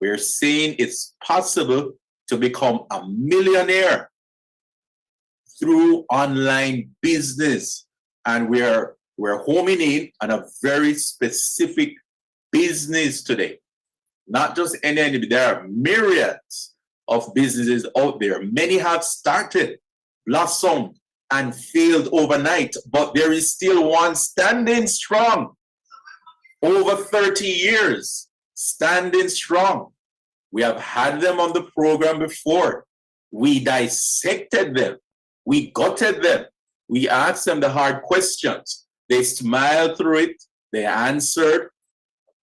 We're saying it's possible to become a millionaire through online business. And we're homing in on a very specific business today. Not just any, there are myriads of businesses out there. Many have started, blossomed, and failed overnight, but there is still one standing strong. Over 30 years, standing strong. We have had them on the program before. We dissected them. We gutted them. We asked them the hard questions. They smiled through it. They answered.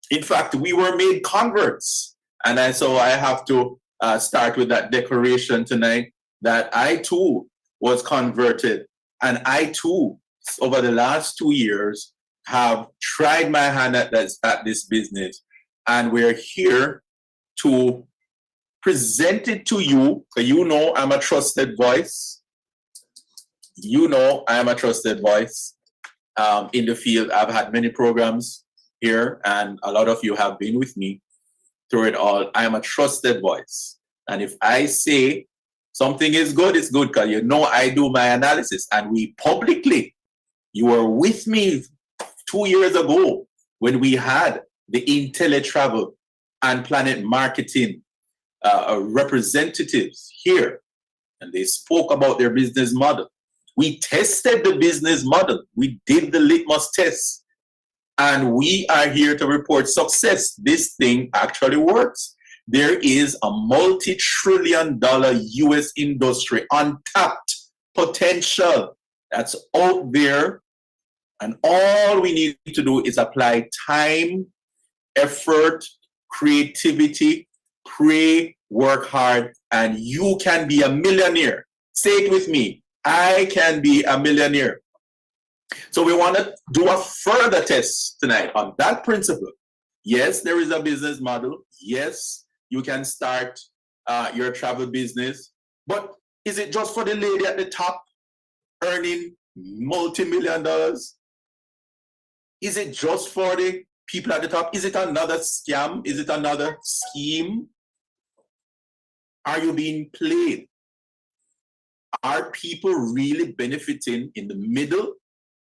In fact, we were made converts. And so I have to start with that declaration tonight that I too was converted. And I too, over the last 2 years, have tried my hand at this business. And we're here to present it to you. You know I'm a trusted voice. You know I am a trusted voice in the field. I've had many programs here, and a lot of you have been with me through it all. I am a trusted voice. And if I say something is good, it's good, because you know I do my analysis. And we publicly, you were with me 2 years ago when we had the IntelliTravel and Planet Marketing representatives here, and they spoke about their business model. We tested the business model. We did the litmus test, and we are here to report success. This thing actually works. There is a multi-trillion-dollar US industry, untapped potential that's out there, and all we need to do is apply time, effort, creativity, pray, work hard, and you can be a millionaire. Say it with me. I can be a millionaire. So we want to do a further test tonight on that principle. Yes, there is a business model. Yes, you can start your travel business. But is it just for the lady at the top earning multi-million dollars? Is it just for the people at the top? Is it another scam? Is it another scheme? Are you being played? Are people really benefiting in the middle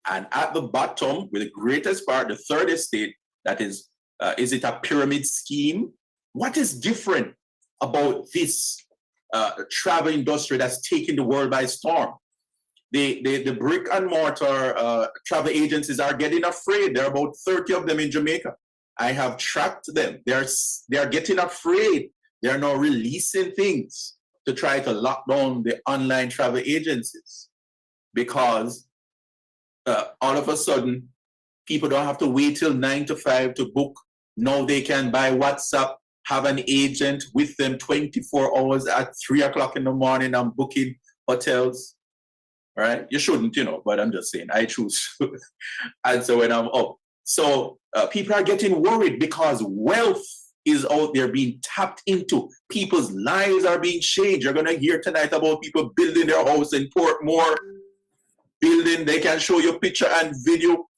and at the bottom with the greatest part, the third estate? That is it a pyramid scheme? What is different about this travel industry that's taking the world by storm? The brick and mortar travel agencies are getting afraid. There are about 30 of them in Jamaica. I have tracked them. They are getting afraid. They are now releasing things to try to lock down the online travel agencies, because all of a sudden, people don't have to wait till 9 to 5 to book. Now they can, by WhatsApp, have an agent with them 24 hours at 3 o'clock in the morning and booking hotels. All right? You shouldn't, but I'm just saying, I choose. And so when I'm up. So people are getting worried because wealth is out there being tapped into. People's lives are being changed. You're going to hear tonight about people building their house in Portmore. They can show you picture and video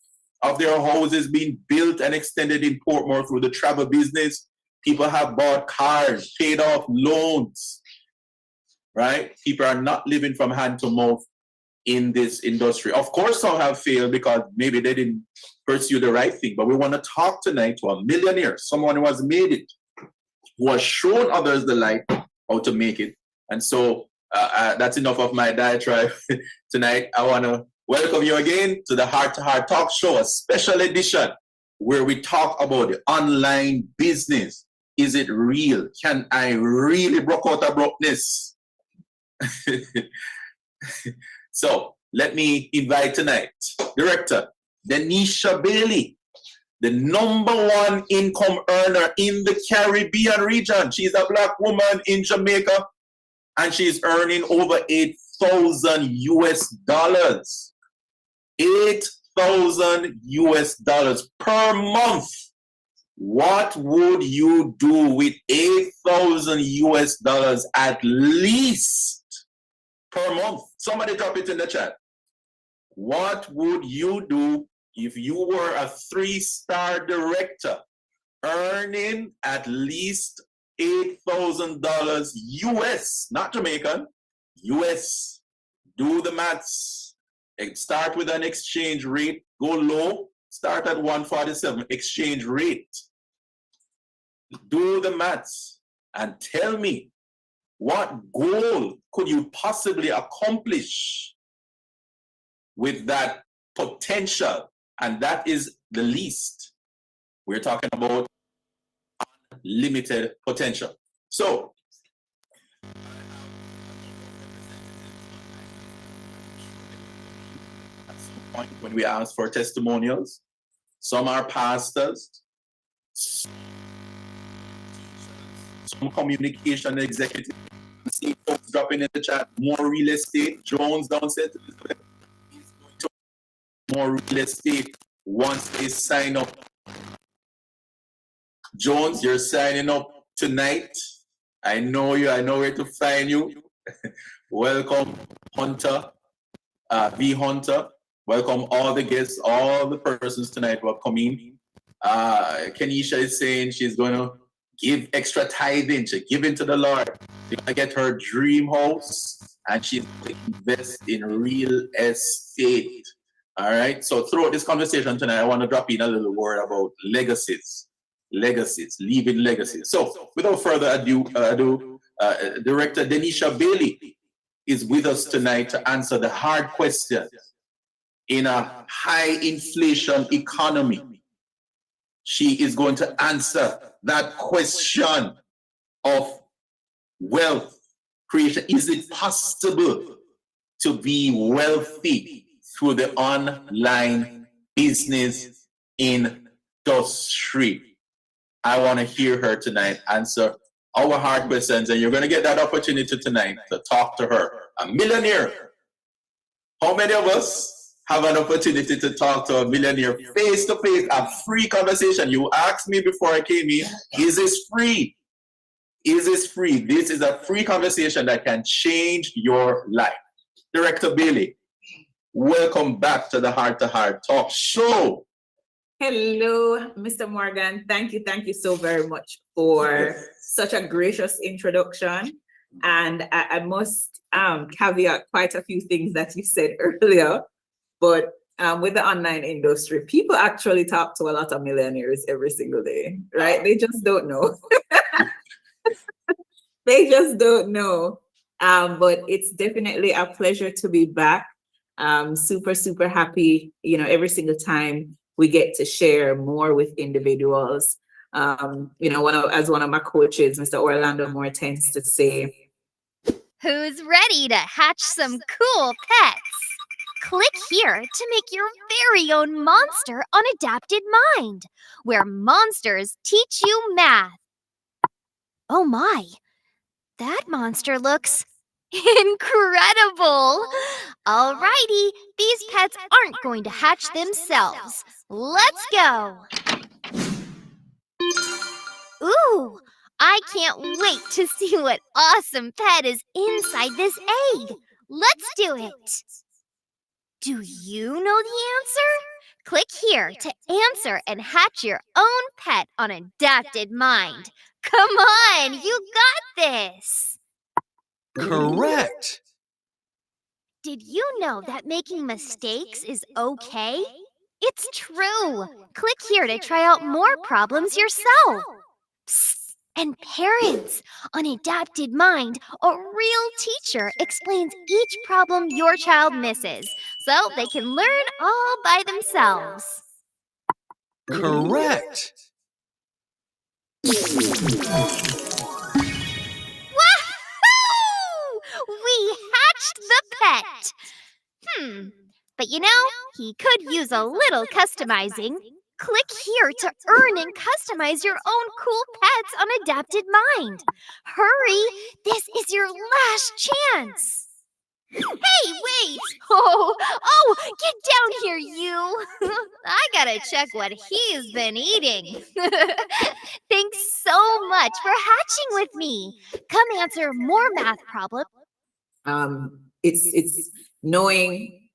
of their houses being built and extended in Portmore through the travel business. People have bought cars, paid off loans, right? People are not living from hand to mouth in this industry. Of course, some have failed because maybe they didn't pursue the right thing. But we want to talk tonight to a millionaire, someone who has made it, who has shown others the light how to make it. And so that's enough of my diatribe tonight. I want to welcome you again to the Heart to Heart Talk Show, a special edition where we talk about the online business. Is it real? Can I really break out of brokenness? So let me invite tonight Director Denisha Bailey, the #1 income earner in the Caribbean region. She's a Black woman in Jamaica, and she's earning over $8,000 US. $8,000 per month. What would you do with $8,000 at least per month? Somebody drop it in the chat. What would you do if you were a 3-star director earning at least $8,000 US, not Jamaican, US. Do the maths. Start with an exchange rate, go low, start at 147 exchange rate. Do the maths and tell me, what goal could you possibly accomplish with that potential? And that is the least. We're talking about unlimited potential. So, at some point when we ask for testimonials, some are pastors, some communication executives. See folks dropping in the chat, more real estate. Jones downstairs is going to more real estate once they sign up. Jones, you're signing up tonight. I know you. I know where to find you. Welcome, Hunter, V Hunter. Welcome all the guests, all the persons tonight who are coming. Kenisha is saying she's going to give extra tithing. She's giving to the Lord. She's going to get her dream house and she's going to invest in real estate. All right. So throughout this conversation tonight, I want to drop in a little word about legacies, leaving legacies. So without further ado, Director Denisha Bailey is with us tonight to answer the hard questions in a high inflation economy. She is going to answer that question of wealth creation. Is it possible to be wealthy through the online business industry? I want to hear her tonight answer our hard questions, and you're going to get that opportunity tonight to talk to her, a millionaire. How many of us have an opportunity to talk to a millionaire face to face, a free conversation? You asked me before I came in, is this free? Is this free? This is a free conversation that can change your life. Director Bailey, welcome back to the Heart to Heart Talk Show. Hello, Mr. Morgan. Thank you so very much for such a gracious introduction. And I must caveat quite a few things that you said earlier. But with the online industry, people actually talk to a lot of millionaires every single day, right? They just don't know. They just don't know. But it's definitely a pleasure to be back. Super happy, every single time we get to share more with individuals. As one of my coaches, Mr. Orlando Moore, tends to say, who's ready to hatch some cool pets? Click here to make your very own monster on Adapted Mind, where monsters teach you math. Oh my, that monster looks incredible. Alrighty, these pets aren't going to hatch themselves. Let's go. Ooh, I can't wait to see what awesome pet is inside this egg. Let's do it. Do you know the answer? Click here to answer and hatch your own pet on Adapted Mind. Come on, you got this. Correct. Did you know that making mistakes is okay? It's true. Click here to try out more problems yourself. Psst. And parents, on Adapted Mind, a real teacher explains each problem your child misses, so they can learn all by themselves. Correct. Wahoo! We hatched the pet. But he could use a little customizing. Click here to earn and customize your own cool pets on Adapted Mind. Hurry, this is your last chance. Hey, wait! Oh, get down here, you! I gotta check what he's been eating. Thanks so much for hatching with me. Come answer more math problems. It's knowing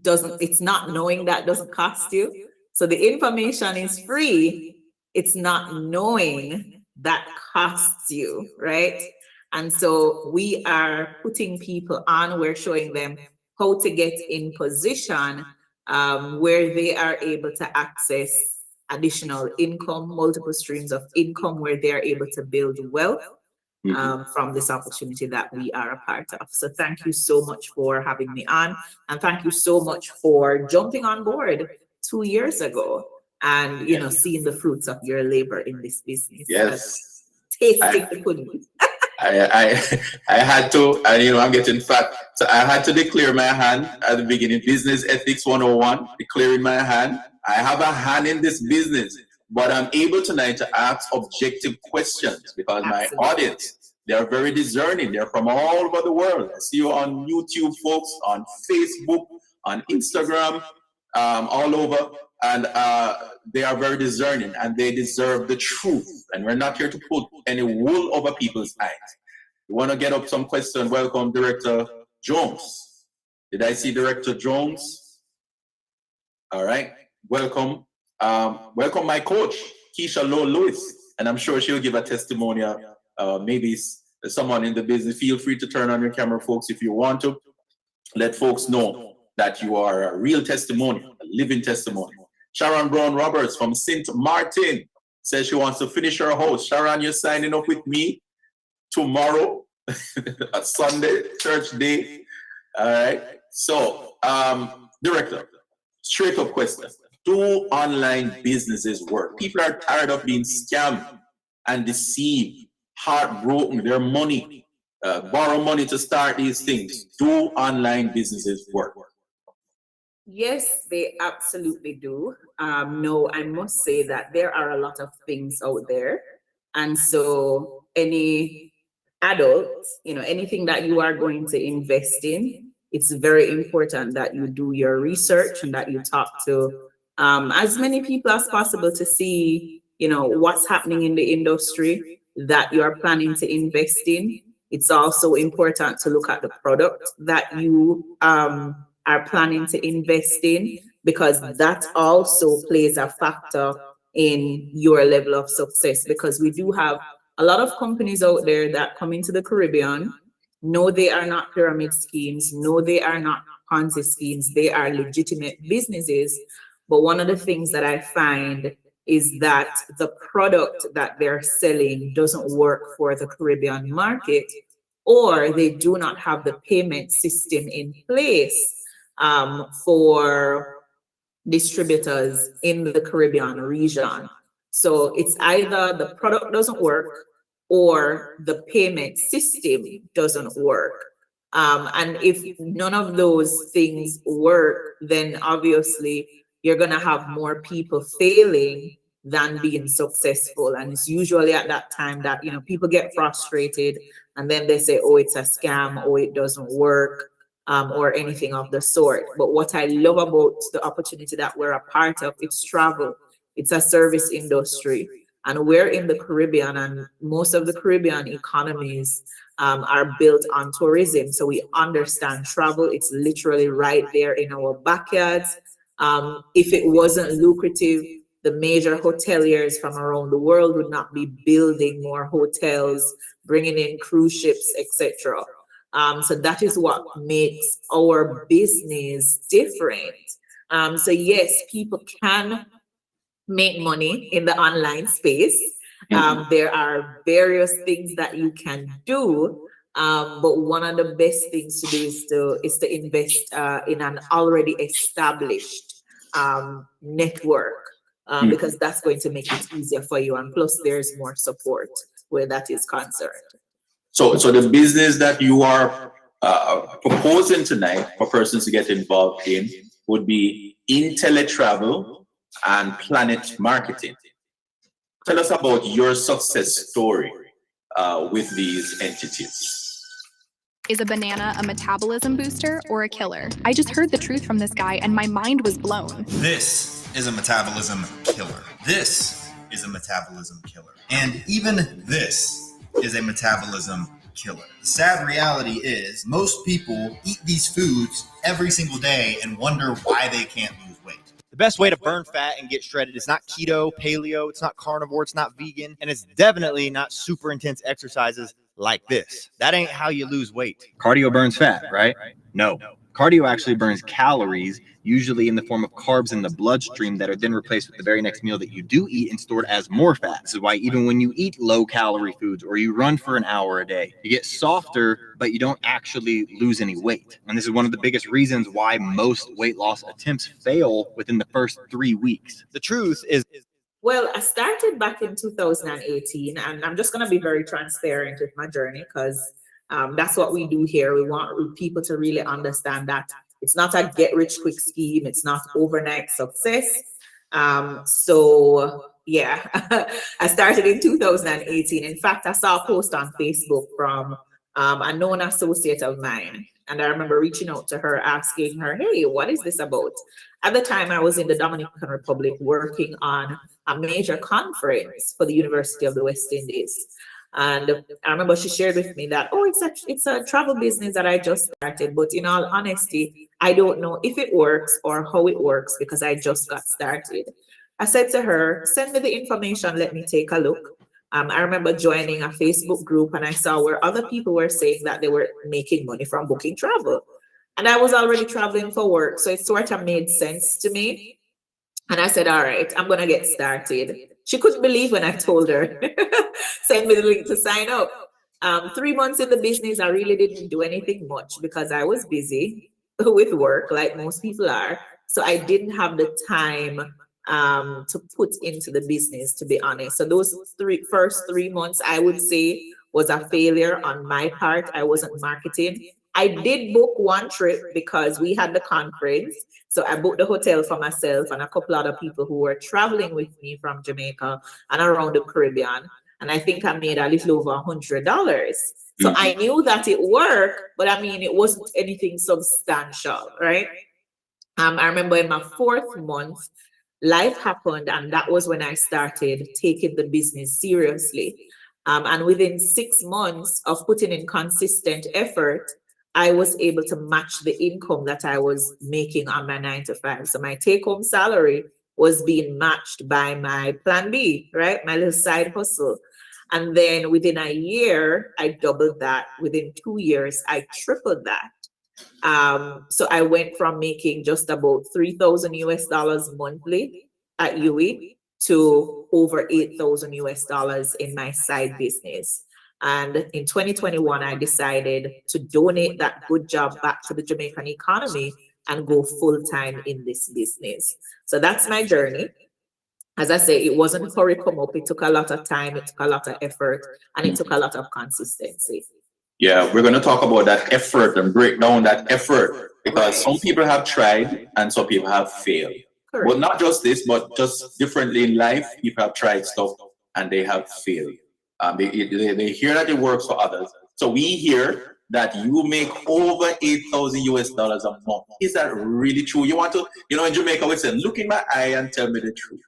it's not knowing that doesn't cost you. So the information is free. It's not knowing that costs you, right? And so we are putting people on, we're showing them how to get in position where they are able to access additional income, multiple streams of income, where they are able to build wealth from this opportunity that we are a part of. So thank you so much for having me on, and thank you so much for jumping on board 2 years ago and seeing the fruits of your labor in this business. Yes. Tasting the pudding. I had to, and I'm getting fat. So I had to declare my hand at the beginning. Business Ethics 101, declaring my hand. I have a hand in this business, but I'm able tonight to ask objective questions because my audience, they are very discerning. They're from all over the world. I see you on YouTube, folks, on Facebook, on Instagram, all over. And they are very discerning, and they deserve the truth. And we're not here to put any wool over people's eyes. We want to get up some questions. Welcome, Director Jones. Did I see Director Jones? All right. Welcome. Welcome, my coach, Keisha Lowe Lewis. And I'm sure she'll give a testimonial. Maybe someone in the business. Feel free to turn on your camera, folks, if you want to. Let folks know that you are a real testimonial, a living testimonial. Sharon Brown Roberts from St. Martin says she wants to finish her house. Sharon, you're signing up with me tomorrow, a Sunday, church day. All right. So, Director, straight up question. Do online businesses work? People are tired of being scammed and deceived, heartbroken, their money, borrow money to start these things. Do online businesses work? Yes, they absolutely do. No, I must say that there are a lot of things out there. And so any adult, anything that you are going to invest in, it's very important that you do your research and that you talk to as many people as possible to see, what's happening in the industry that you are planning to invest in. It's also important to look at the product that you are planning to invest in, because that also plays a factor in your level of success. Because we do have a lot of companies out there that come into the Caribbean. No, they are not pyramid schemes. No, they are not Ponzi schemes. They are legitimate businesses. But one of the things that I find is that the product that they're selling doesn't work for the Caribbean market, or they do not have the payment system in place for distributors in the Caribbean region. So it's either the product doesn't work or the payment system doesn't work. And if none of those things work, then obviously you're going to have more people failing than being successful. And it's usually at that time that, people get frustrated and then they say, oh, it's a scam, or it doesn't work. Or anything of the sort. But what I love about the opportunity that we're a part of, it's travel. It's a service industry. And we're in the Caribbean, and most of the Caribbean economies are built on tourism. So we understand travel. It's literally right there in our backyards. If it wasn't lucrative, the major hoteliers from around the world would not be building more hotels, bringing in cruise ships, etc. So that is what makes our business different. So yes, people can make money in the online space. There are various things that you can do, but one of the best things to do is to invest in an already established network, because that's going to make it easier for you. And plus, there's more support where that is concerned. So the business that you are proposing tonight for persons to get involved in would be IntelliTravel and Planet Marketing. Tell us about your success story with these entities. Is a banana a metabolism booster or a killer? I just heard the truth from this guy and my mind was blown. This is a metabolism killer. This is a metabolism killer. And even this is a metabolism killer. The sad reality is most people eat these foods every single day and wonder why they can't lose weight. The The best way to burn fat and get shredded is not keto, paleo, it's not carnivore, it's not vegan, and it's definitely not super intense exercises like this. That ain't how you lose weight. Cardio burns fat, right? No. Cardio actually burns calories, usually in the form of carbs in the bloodstream that are then replaced with the very next meal that you do eat and stored as more fat. This is why even when you eat low-calorie foods or you run for an hour a day, you get softer, but you don't actually lose any weight. And this is one of the biggest reasons why most weight loss attempts fail within the first 3 weeks. The truth is, Well, I started back in 2018, and I'm just going to be very transparent with my journey because that's what we do here. We want people to really understand that it's not a get-rich-quick scheme. It's not overnight success. So, yeah, I started in 2018. In fact, I saw a post on Facebook from a known associate of mine. And I remember reaching out to her, asking her, hey, what is this about? At the time, I was in the Dominican Republic working on a major conference for the University of the West Indies. And I remember she shared with me that, oh, it's a travel business that I just started. But in all honesty, I don't know if it works or how it works because I just got started. I said to her, send me the information, let me take a look. I remember joining a Facebook group and I saw where other people were saying that they were making money from booking travel. And I was already traveling for work, so it sort of made sense to me. And I said, all right, I'm going to get started. She couldn't believe when I told her, send me the link to sign up. 3 months in the business, I really didn't do anything much because I was busy with work like most people are. So I didn't have the time to put into the business, to be honest. So those first 3 months, I would say, was a failure on my part. I wasn't marketing. I did book one trip because we had the conference. So I booked the hotel for myself and a couple other people who were traveling with me from Jamaica and around the Caribbean. And I think I made a little over $100. So I knew that it worked, but I mean, it wasn't anything substantial, right? I remember in my 4th month, life happened, and that was when I started taking the business seriously. And within 6 months of putting in consistent effort, I was able to match the income that I was making on my 9 to 5. So my take-home salary was being matched by my plan B, right? My little side hustle. And then within a year, I doubled that. Within 2 years, I tripled that. So I went from making just about $3,000 US monthly at UE to over $8,000 US in my side business. And in 2021, I decided to donate that good job back to the Jamaican economy and go full-time in this business. So that's my journey. As I say, it wasn't hurry come up. It took a lot of time, it took a lot of effort, and it took a lot of consistency. Yeah, we're going to talk about that effort and break down that effort because some people have tried and some people have failed. Correct. Well, not just this, but just differently in life, people have tried stuff and they have failed. They hear that it works for others. So we hear that you make over $8,000 US a month. Is that really true? You want to, in Jamaica, we say, look in my eye and tell me the truth.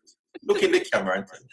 Look in the camera and tell me,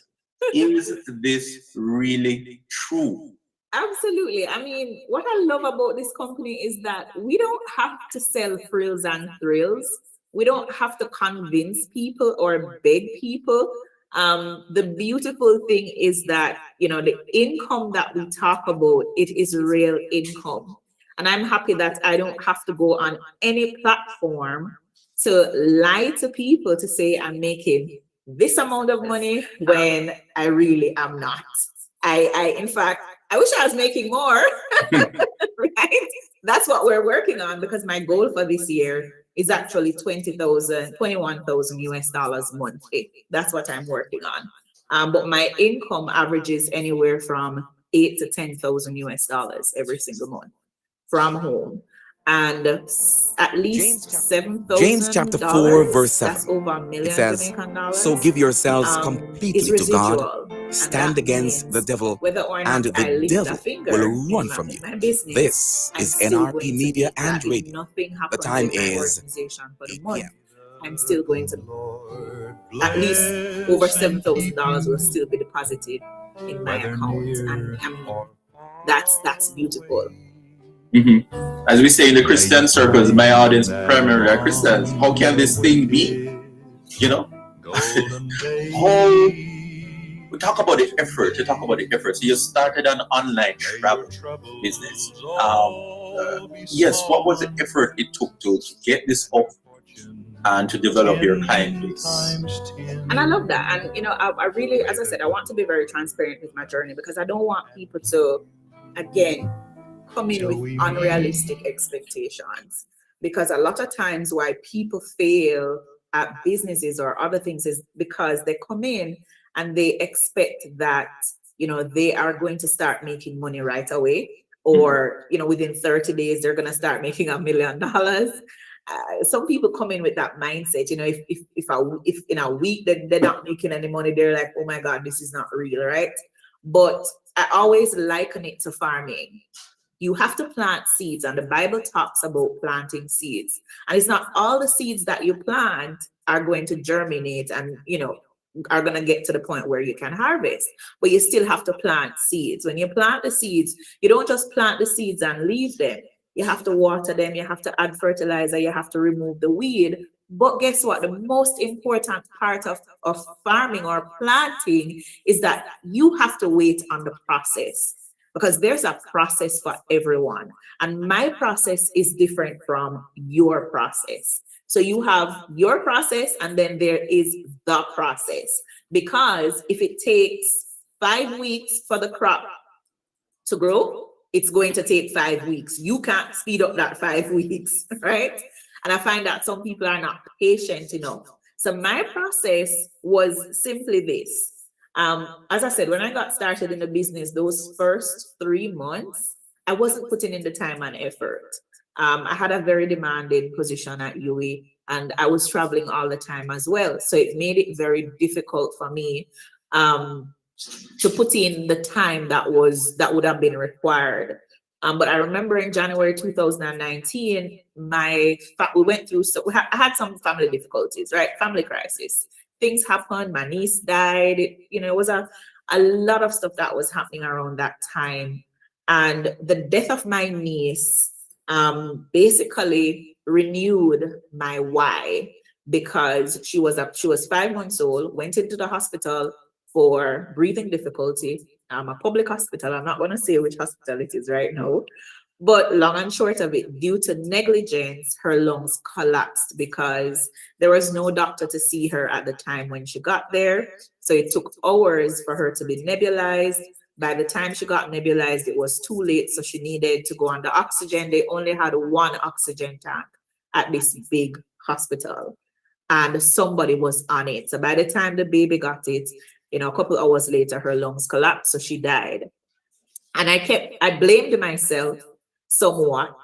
is this really true? Absolutely. I mean, what I love about this company is that we don't have to sell frills and thrills. We don't have to convince people or beg people. The beautiful thing is that, the income that we talk about, it is real income. And I'm happy that I don't have to go on any platform to lie to people to say I'm making this amount of money when I really am not. In fact, I wish I was making more, right? That's what we're working on because my goal for this year is actually $21,000 US monthly. That's what I'm working on. But my income averages anywhere from $8,000 to $10,000 US every single month from home. And at least $7,000. James chapter 4 verse 7. That's over $1 million It says, Jamaican dollars. so give yourselves completely is to God, residual. And stand that against the means devil, whether or not and I the lift a devil finger will run in from you. my business, This I'm is still going NRP to Media make that. and If Radio. nothing The happens time with my is organization for the 8 month, p.m. I'm still going to at least over $7,000 will still be deposited in my account, and that's beautiful. Mm-hmm. As we say in the Christian circles, my audience primarily are Christians. How can this thing be? You know, how we talk about the effort. You talk about the effort. So you started an online travel business. Yes, what was the effort it took to get this up and to develop your client base? And I love that. And, you know, I really, as I said, I want to be very transparent with my journey because I don't want people to, again, come in with unrealistic expectations. Because a lot of times why people fail at businesses or other things is because they come in and they expect that, you know, they are going to start making money right away, or, you know, within 30 days, they're going to start making $1 million. Some people come in with that mindset, you know, if in a week they're not making any money, they're like, oh my God, this is not real, right? But I always liken it to farming. You have to plant seeds, and the Bible talks about planting seeds. And it's not all the seeds that you plant are going to germinate and, you know, are going to get to the point where you can harvest, but you still have to plant seeds. When you plant the seeds, you don't just plant the seeds and leave them. You have to water them, you have to add fertilizer, you have to remove the weed. But guess what? The most important part of farming or planting is that you have to wait on the process, because there's a process for everyone. And my process is different from your process. So you have your process and then there is the process. Because if it takes 5 weeks for the crop to grow, it's going to take 5 weeks. You can't speed up that 5 weeks, right? And I find that some people are not patient enough. So my process was simply this. As I said, when I got started in the business, those first 3 months, I wasn't putting in the time and effort. I had a very demanding position at UE, and I was traveling all the time as well. So it made it very difficult for me to put in the time that would have been required. But I remember in January 2019, we went through, I had some family difficulties, right? Family crisis. Things happened. My niece died. You know, it was a lot of stuff that was happening around that time. And the death of my niece basically renewed my why, because she was 5 months old, went into the hospital for breathing difficulty, a public hospital. I'm not going to say which hospital it is right now, but long and short of it, due to negligence, her lungs collapsed because there was no doctor to see her at the time when she got there. So it took hours for her to be nebulized. By the time she got nebulized, it was too late. So she needed to go on the oxygen. They only had one oxygen tank at this big hospital, and somebody was on it. So by the time the baby got it, you know, a couple hours later, her lungs collapsed. So she died. And I blamed myself somewhat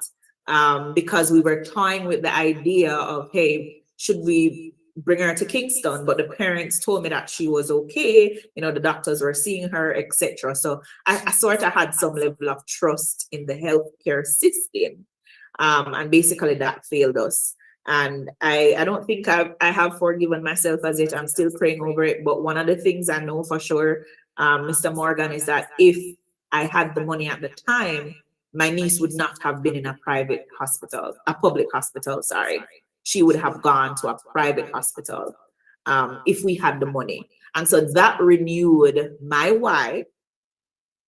because we were toying with the idea of, hey, should we bring her to Kingston? But the parents told me that she was okay. You know, the doctors were seeing her, etc. So I sort of had some level of trust in the healthcare system. And basically that failed us. And I don't think I have forgiven myself as yet. I'm still praying over it. But one of the things I know for sure, Mr. Morgan, is that if I had the money at the time, my niece would not have been in a public hospital, sorry. She would have gone to a private hospital if we had the money. And so that renewed my why.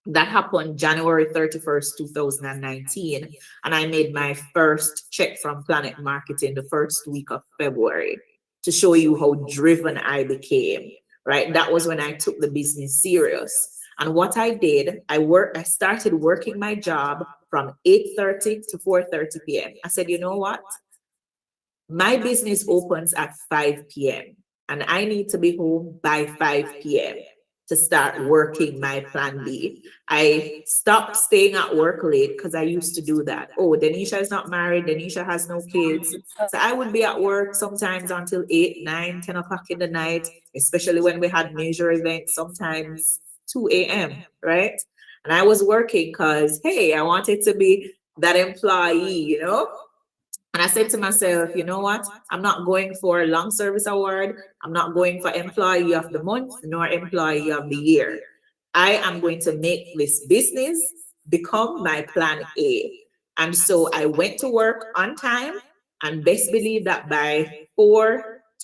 That happened January 31st, 2019. And I made my first check from Planet Marketing the first week of February, to show you how driven I became, right? That was when I took the business serious. And what I did, I started working my job from 8:30 to 4:30 p.m. I said, you know what? My business opens at 5 p.m. and I need to be home by 5 p.m. to start working my plan B. I stopped staying at work late because I used to do that. Oh, Denisha is not married. Denisha has no kids. So I would be at work sometimes until 8, 9, 10 o'clock in the night, especially when we had major events, sometimes 2 a.m., right? And I was working because, hey, I wanted to be that employee, you know? And I said to myself, you know what? I'm not going for a long service award. I'm not going for employee of the month nor employee of the year. I am going to make this business become my plan A. And so I went to work on time, and best believe that by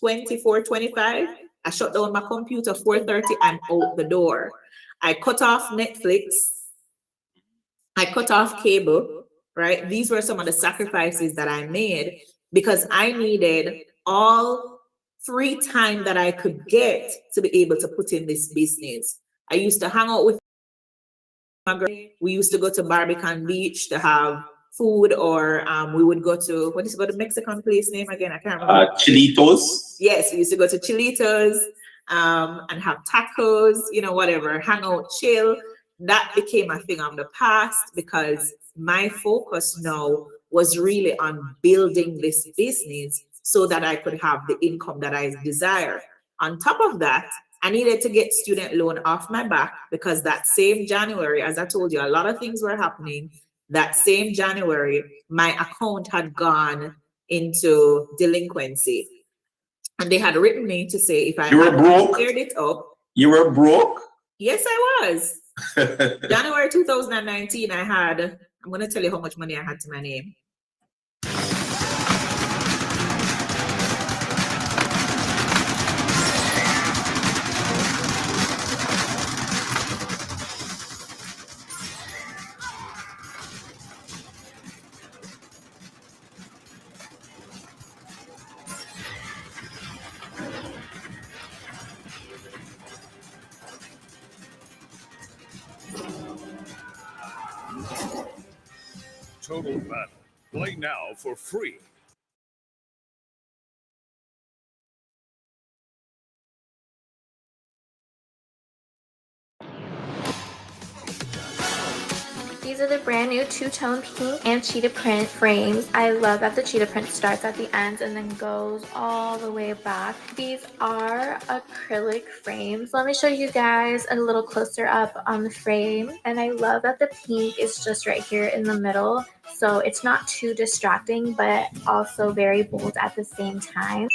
4:25. I shut down my computer 4:30. I'm out the door. I cut off Netflix. I cut off cable, right? These were some of the sacrifices that I made because I needed all free time that I could get to be able to put in this business. I used to hang out with my girl. We used to go to Barbican Beach to have food, or we would go to, what is the Mexican place name again? I can't remember. Chilitos. Yes, we used to go to Chilitos and have tacos, you know, whatever, hang out, chill. That became a thing of the past because my focus now was really on building this business so that I could have the income that I desire. On top of that, I needed to get student loan off my back because that same January, as I told you, a lot of things were happening. That same January, my account had gone into delinquency. And they had written me to say if I You were had broke? cleared it up. You were broke? Yes, I was. January 2019, I had, I'm going to tell you how much money I had to my name. Total Battle. Play now for free. These are the brand new two-tone pink and cheetah print frames. I love that the cheetah print starts at the ends and then goes all the way back. These are acrylic frames. Let me show you guys a little closer up on the frame. And I love that the pink is just right here in the middle. So it's not too distracting, but also very bold at the same time.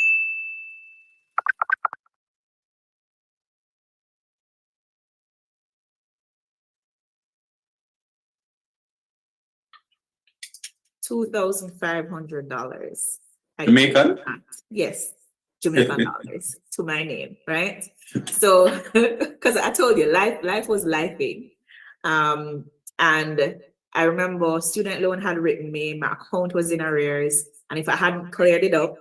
$2,500. Jamaican? Yes, Jamaican dollars to my name, right? So, because I told you, life was lifing. And I remember student loan had written me, my account was in arrears, and if I hadn't cleared it up,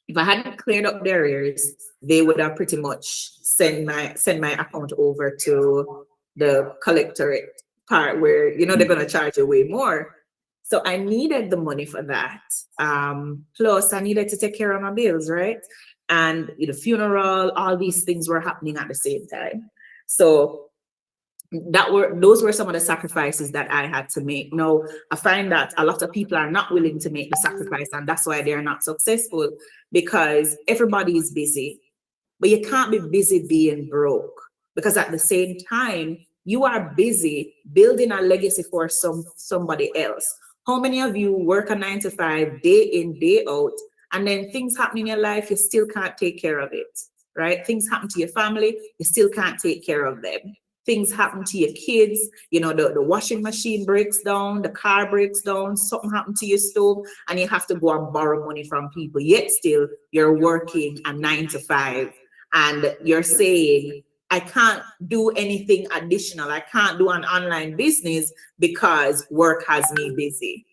if I hadn't cleared up the arrears, they would have pretty much send my account over to the collectorate part where, you know, they're going to charge you way more. So I needed the money for that. Plus I needed to take care of my bills, right? And the funeral, all these things were happening at the same time. So those were some of the sacrifices that I had to make. Now, I find that a lot of people are not willing to make the sacrifice, and that's why they're not successful, because everybody is busy. But you can't be busy being broke, because at the same time, you are busy building a legacy for somebody else. How many of you work a 9 to 5, day in, day out, and then things happen in your life, you still can't take care of it, right? Things happen to your family, you still can't take care of them. Things happen to your kids, you know, the washing machine breaks down, the car breaks down, something happened to your stove, and you have to go and borrow money from people. Yet still, you're working a 9 to 5, and you're saying, I can't do anything additional. I can't do an online business because work has me busy,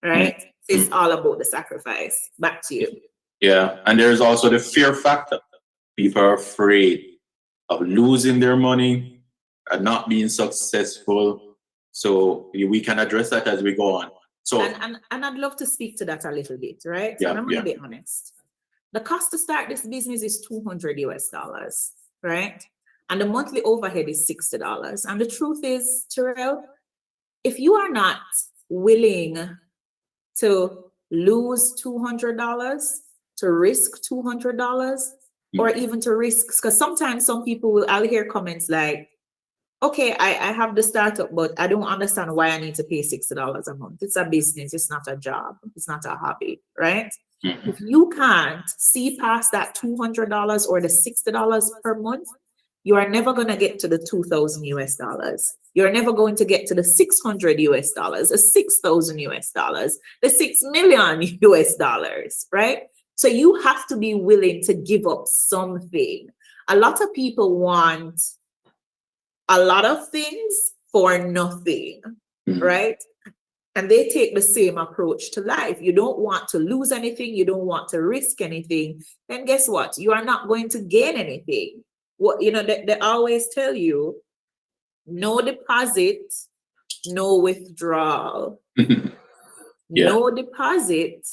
right? It's all about the sacrifice. Back to you. Yeah, and there's also the fear factor. People are afraid of losing their money and not being successful. So we can address that as we go on. So and I'd love to speak to that a little bit, right? Yeah, and I'm gonna yeah. be honest. The cost to start this business is $200 US, right? And the monthly overhead is $60. And the truth is, Terrell, if you are not willing to lose $200, to risk $200, or even to risk, because sometimes some people I'll hear comments like, okay, I have the startup, but I don't understand why I need to pay $60 a month. It's a business, it's not a job, it's not a hobby, right? If you can't see past that $200 or the $60 per month, you are never going to get to the $2,000 US. You're never going to get to the $600 US, the $6,000 US, the $6 million US, right? So you have to be willing to give up something. A lot of people want a lot of things for nothing, right? And they take the same approach to life. You don't want to lose anything. You don't want to risk anything. Then guess what? You are not going to gain anything. What, you know, they always tell you, no deposit, no withdrawal. Yeah. No deposit,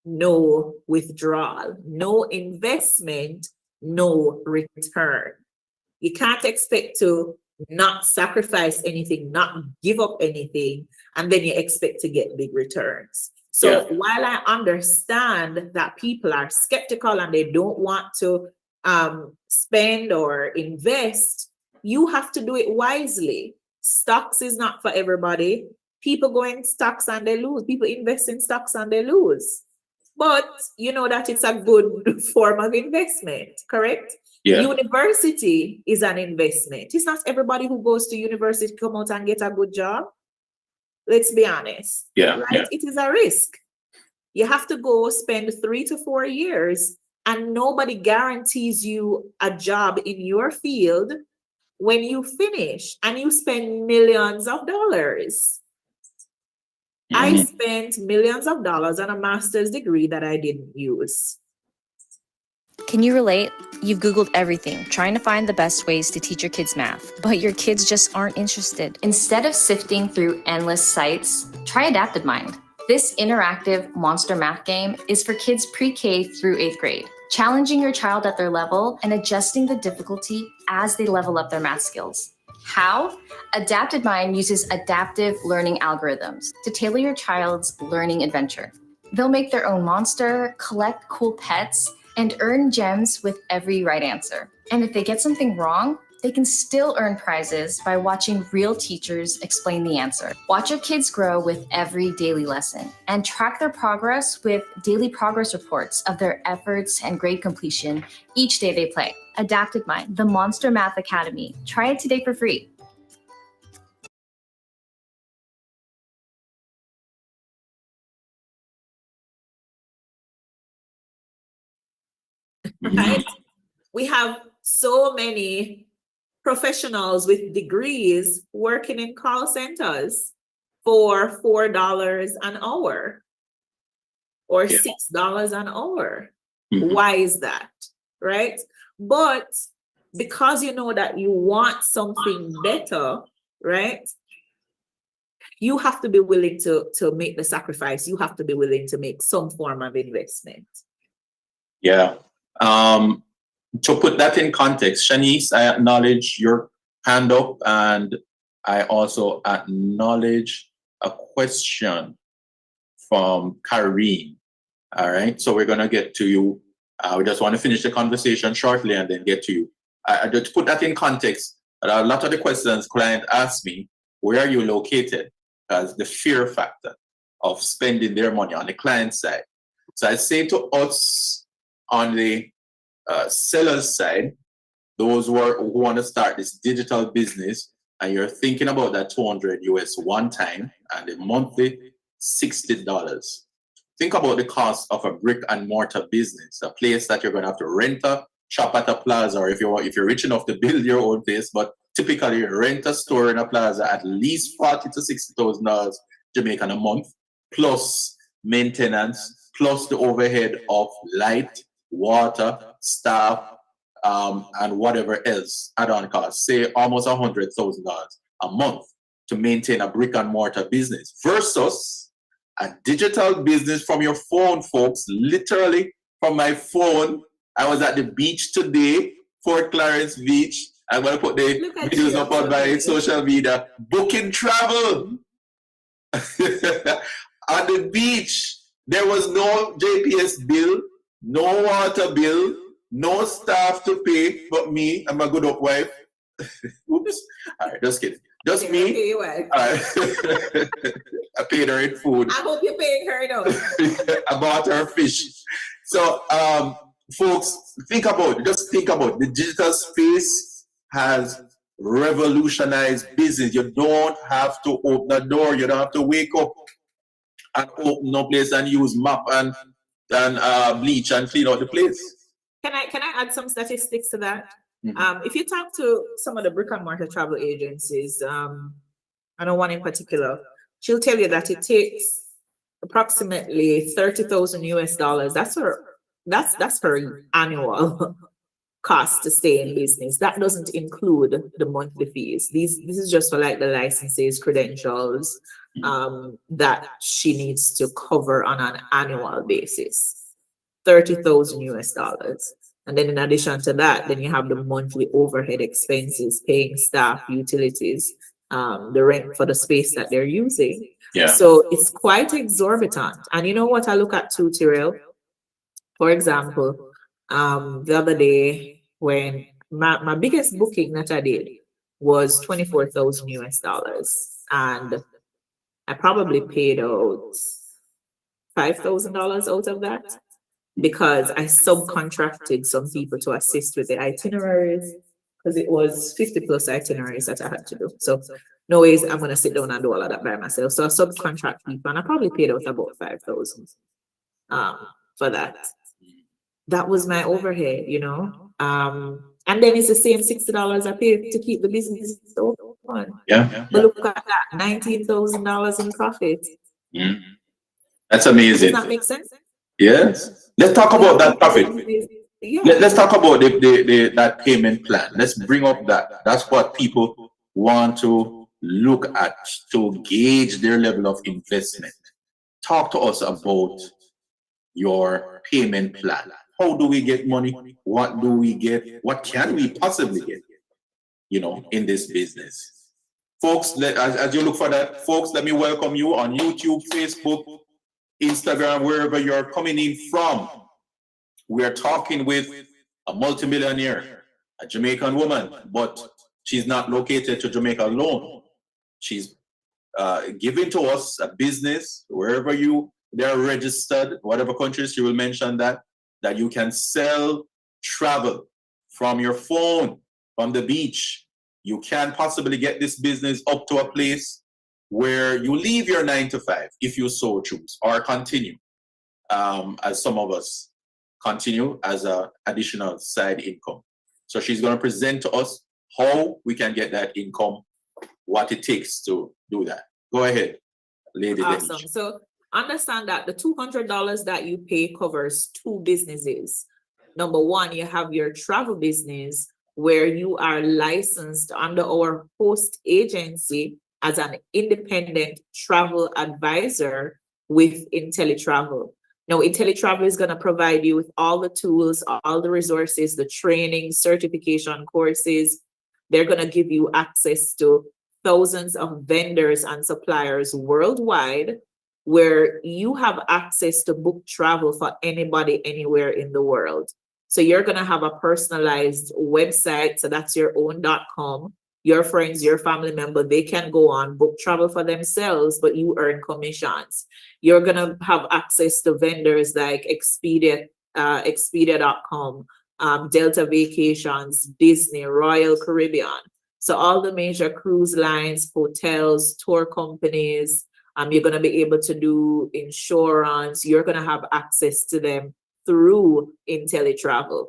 no withdrawal. No investment, no return. You can't expect to not sacrifice anything, not give up anything, and then you expect to get big returns. So while I understand that people are skeptical and they don't want to spend or invest, you have to do it wisely. Stocks is not for everybody. People go in stocks and they lose. People invest in stocks and they lose. But you know that it's a good form of investment, correct? Yeah. University is an investment. It's not everybody who goes to university come out and get a good job. Let's be honest. Yeah. Right? Yeah. It is a risk. You have to go spend 3 to 4 years, and nobody guarantees you a job in your field when you finish, and you spend millions of dollars. I spent millions of dollars on a master's degree that I didn't use. Can you relate? You've Googled everything, trying to find the best ways to teach your kids math, but your kids just aren't interested. Instead of sifting through endless sites, try AdaptedMind. This interactive monster math game is for kids pre-K through 8th grade, challenging your child at their level and adjusting the difficulty as they level up their math skills. How? AdaptedMind uses adaptive learning algorithms to tailor your child's learning adventure. They'll make their own monster, collect cool pets, and earn gems with every right answer. And if they get something wrong, they can still earn prizes by watching real teachers explain the answer. Watch your kids grow with every daily lesson and track their progress with daily progress reports of their efforts and grade completion each day they play. AdaptedMind, the Monster Math Academy. Try it today for free. Right? We have so many professionals with degrees working in call centers for $4 an hour or $6 an hour. Why is that? Right? But because you know that you want something better, right? You have to be willing to make the sacrifice. You have to be willing to make some form of investment. Yeah. To put that in context, Shanice, I acknowledge your hand up, and I also acknowledge a question from Karine. All right, so we're gonna get to you. We just want to finish the conversation shortly and then get to you. To put that in context, a lot of the questions client asked me, where are you located? Because the fear factor of spending their money on the client side. So I say to us on the seller's side, those who want to start this digital business, and you're thinking about that $200 US one time and the monthly $60. Think about the cost of a brick and mortar business, a place that you're going to have to rent a shop at a plaza, or if you're rich enough to build your own place, but typically rent a store in a plaza at least $40,000 to $60,000 Jamaican a month, plus maintenance, plus the overhead of light, water, staff, and whatever else add-on costs, say almost $100,000 a month to maintain a brick and mortar business versus a digital business from your phone, folks. Literally from my phone. I was at the beach today, Fort Clarence Beach. I'm going to put the videos up on my social media. Booking travel on the beach. There was no JPS bill, no water bill, no staff to pay but me and my good up wife. Oops. All right, just kidding. Just me. All right. I paid her in food. I hope you're paying her enough. I bought her fish. So, folks, think about it. Just think about it. The digital space has revolutionized business. You don't have to open the door. You don't have to wake up and open a place and use map and bleach and clean out the place. Can I add some statistics to that? Mhm. If you talk to some of the brick and mortar travel agencies, I know one in particular, she'll tell you that it takes approximately $30,000 US. That's her annual cost to stay in business. That doesn't include the monthly fees. This is just for like the licenses, credentials, that she needs to cover on an annual basis. $30,000 US. And then in addition to that, then you have the monthly overhead expenses, paying staff, utilities, the rent for the space that they're using. Yeah. So it's quite exorbitant. And you know what I look at too, Tyrell? For example, the other day when my biggest booking that I did was $24,000 US. And I probably paid out $5,000 out of that because I subcontracted some people to assist with the itineraries because it was 50 plus itineraries that I had to do. So no ways I'm gonna sit down and do all of that by myself. So I subcontract people and I probably paid out about 5,000 for that. That was my overhead, you know. And then it's the same $60 I paid to keep the business open. Yeah. But look at that, $19,000 in profit. Mhm. That's Does amazing. that make sense? Yes. Let's talk about that profit. Yeah. Let's talk about the that payment plan. Let's bring up that. That's what people want to look at to gauge their level of investment. Talk to us about your payment plan. How do we get money? What do we get? What can we possibly get, you know, in this business? Folks, as you look for that, folks, let me welcome you on YouTube, Facebook, Instagram, wherever you're coming in from. We are talking with a multimillionaire, a Jamaican woman, but she's not located to Jamaica alone. She's giving to us a business wherever they're registered, whatever countries she will mention that you can sell travel from your phone, from the beach. You can possibly get this business up to a place where you leave your 9 to 5 if you so choose, or continue, as some of us continue as an additional side income. So she's going to present to us how we can get that income, what it takes to do that. Go ahead, Lady Awesome. Denich. So understand that the $200 that you pay covers two businesses. Number one, you have your travel business where you are licensed under our host agency as an independent travel advisor with IntelliTravel. Now, IntelliTravel is going to provide you with all the tools, all the resources, the training, certification courses. They're going to give you access to thousands of vendors and suppliers worldwide where you have access to book travel for anybody anywhere in the world. So you're going to have a personalized website. So that's your own.com. Your friends, your family member, they can go on, book travel for themselves, but you earn commissions. You're going to have access to vendors like Expedia, Expedia.com, Delta Vacations, Disney, Royal Caribbean. So all the major cruise lines, hotels, tour companies, you're going to be able to do insurance. You're going to have access to them through IntelliTravel.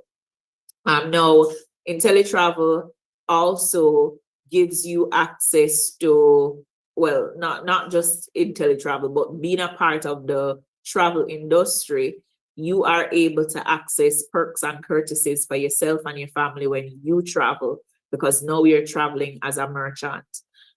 Now, IntelliTravel also gives you access to, well, not just IntelliTravel, but being a part of the travel industry, you are able to access perks and courtesies for yourself and your family when you travel, because now you're traveling as a merchant.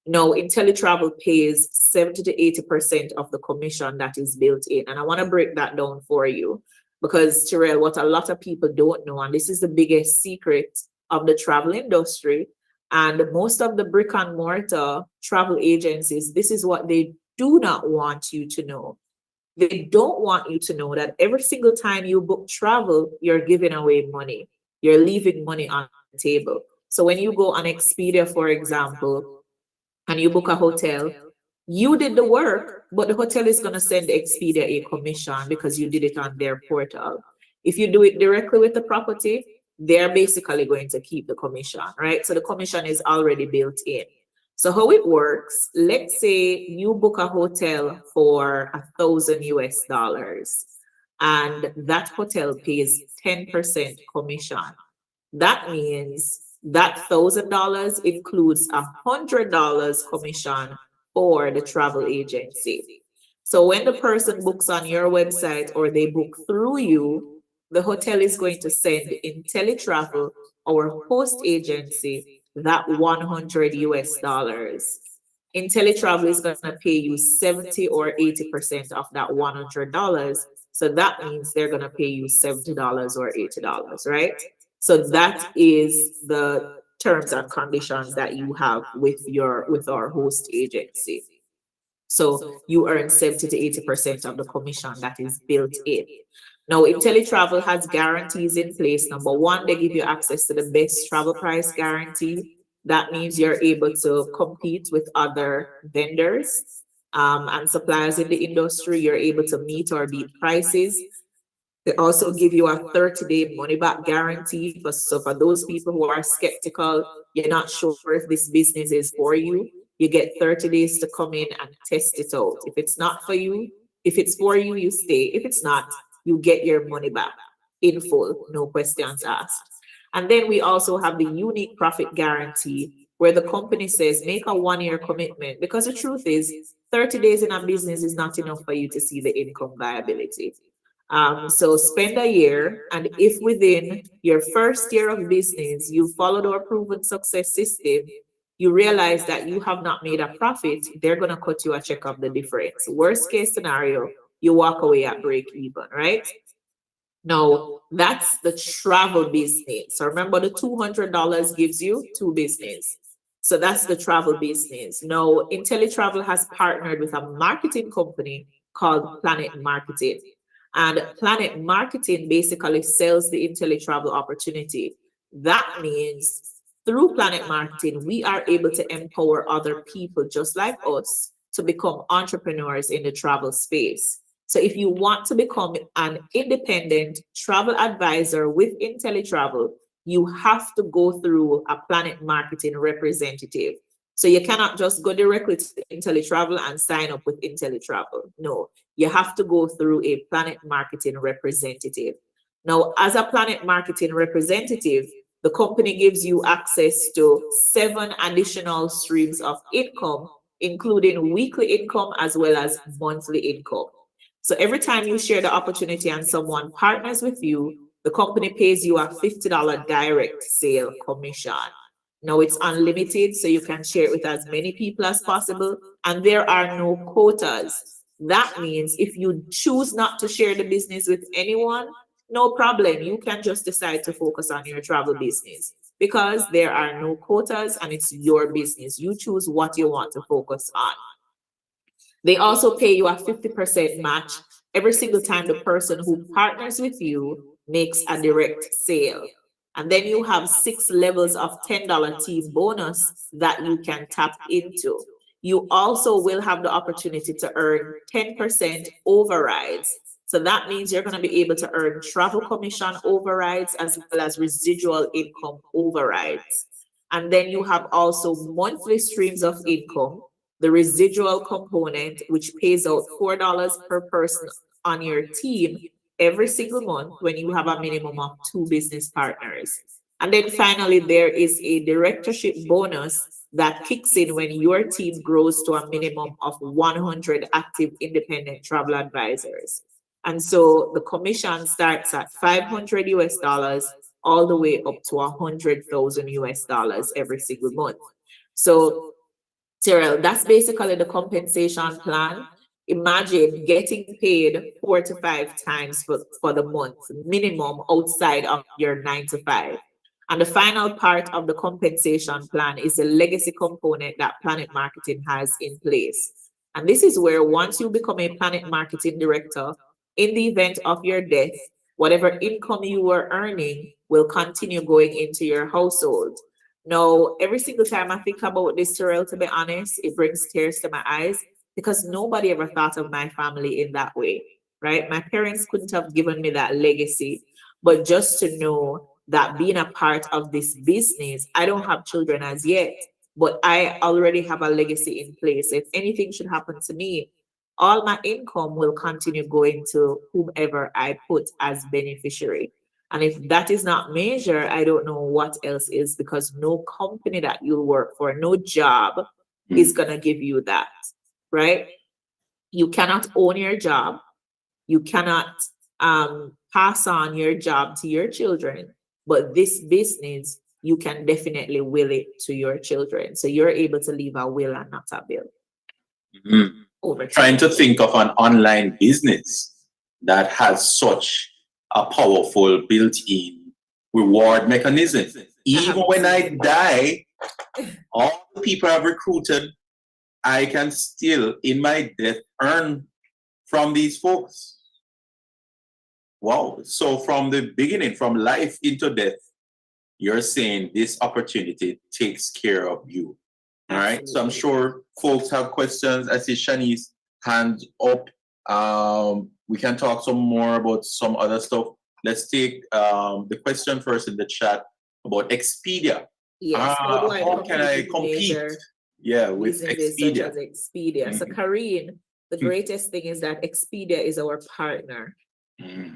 Now, IntelliTravel pays 70 to 80% of the commission that is built in. And I want to break that down for you because, Tyrell, what a lot of people don't know, and this is the biggest secret of the travel industry, and most of the brick and mortar travel agencies, this is what they do not want you to know. They don't want you to know that every single time you book travel, you're giving away money. You're leaving money on the table. So when you go on Expedia, for example, and you book a hotel, you did the work, but the hotel is going to send Expedia a commission because you did it on their portal. If you do it directly with the property, they're basically going to keep the commission, right? So the commission is already built in. So how it works, let's say you book a hotel for $1,000 US. and that hotel pays 10% commission. That means that $1,000 includes $100 commission for the travel agency. So when the person books on your website or they book through you, the hotel is going to send IntelliTravel, our host agency, that $100. IntelliTravel is going to pay you 70 or 80% of that $100. So that means they're going to pay you $70 or $80, right? So that is the terms and conditions that you have with our host agency. So you earn 70 to 80% of the commission that is built in. Now, IntelliTravel has guarantees in place. Number one, they give you access to the best travel price guarantee. That means you're able to compete with other vendors and suppliers in the industry. You're able to meet or beat prices. They also give you a 30-day money-back guarantee. So for those people who are skeptical, you're not sure if this business is for you, you get 30 days to come in and test it out. If it's not for you, if it's for you, you stay. If it's not, you get your money back in full, no questions asked. And then we also have the unique profit guarantee, where the company says make a 1-year commitment, because the truth is 30 days in a business is not enough for you to see the income viability. So spend a year, and if within your first year of business you followed our proven success system, you realize that you have not made a profit, they're going to cut you a check of the difference. Worst case scenario, you walk away at break even, right? Now, that's the travel business. So remember, the $200 gives you two business. So that's the travel business. Now, IntelliTravel has partnered with a marketing company called Planet Marketing. And Planet Marketing basically sells the IntelliTravel opportunity. That means through Planet Marketing, we are able to empower other people just like us to become entrepreneurs in the travel space. So if you want to become an independent travel advisor with IntelliTravel, you have to go through a Planet Marketing representative. So you cannot just go directly to IntelliTravel and sign up with IntelliTravel. No, you have to go through a Planet Marketing representative. Now, as a Planet Marketing representative, the company gives you access to 7 additional streams of income, including weekly income as well as monthly income. So every time you share the opportunity and someone partners with you, the company pays you a $50 direct sale commission. Now it's unlimited, so you can share it with as many people as possible, and there are no quotas. That means if you choose not to share the business with anyone, no problem. You can just decide to focus on your travel business because there are no quotas and it's your business. You choose what you want to focus on. They also pay you a 50% match every single time the person who partners with you makes a direct sale. And then you have 6 levels of $10 team bonus that you can tap into. You also will have the opportunity to earn 10% overrides. So that means you're going to be able to earn travel commission overrides as well as residual income overrides. And then you have also monthly streams of income, the residual component, which pays out $4 per person on your team every single month when you have a minimum of 2 business partners. And then finally, there is a directorship bonus that kicks in when your team grows to a minimum of 100 active independent travel advisors. And so the commission starts at $500 all the way up to $100,000 every single month. So Terrell, that's basically the compensation plan. Imagine getting paid 4 to 5 times for the month minimum outside of your 9 to 5. And the final part of the compensation plan is the legacy component that Planet Marketing has in place. And this is where once you become a Planet Marketing director, in the event of your death, whatever income you were earning will continue going into your household. Now, every single time I think about this, Terrell, to be honest, it brings tears to my eyes because nobody ever thought of my family in that way, right? My parents couldn't have given me that legacy, but just to know that being a part of this business, I don't have children as yet, but I already have a legacy in place. If anything should happen to me, all my income will continue going to whomever I put as beneficiary. And if that is not major, I don't know what else is, because no company that you work for, no job is going to give you that, right? You cannot own your job. You cannot pass on your job to your children. But this business, you can definitely will it to your children. So you're able to leave a will and not a bill. Mhm. Over to Trying you. to think of an online business that has such a powerful built-in reward mechanism. Even when I die, all the people I've recruited, I can still, in my death, earn from these folks. Wow. So from the beginning, from life into death, you're saying this opportunity takes care of you. All right. So I'm sure folks have questions. I see Shanice hand up. We can talk some more about some other stuff. Let's take the question first in the chat about Expedia. Yes. How can I compete? Yeah, with businesses such Expedia. as Expedia. So Karine, the greatest thing is that Expedia is our partner.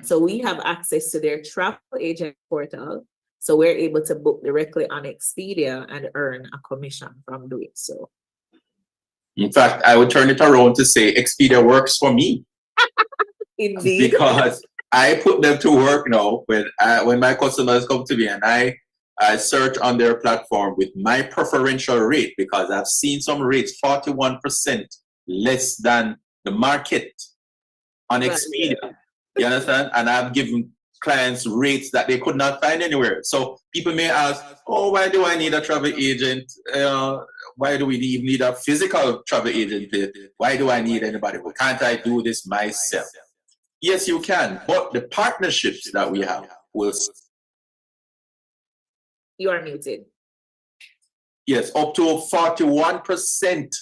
So we have access to their travel agent portal. So we're able to book directly on Expedia and earn a commission from doing so. In fact, I would turn it around to say Expedia works for me. Indeed. Because I put them to work now when my customers come to me, and I search on their platform with my preferential rate, because I've seen some rates 41% less than the market on Expedia. You understand? And I've given clients rates that they could not find anywhere. So people may ask, oh, why do I need a travel agent? Why do we even need a physical travel agent? Why do I need anybody? Well, can't I do this myself? Yes, you can. But the partnerships that we have will. You are muted. Yes, up to 41%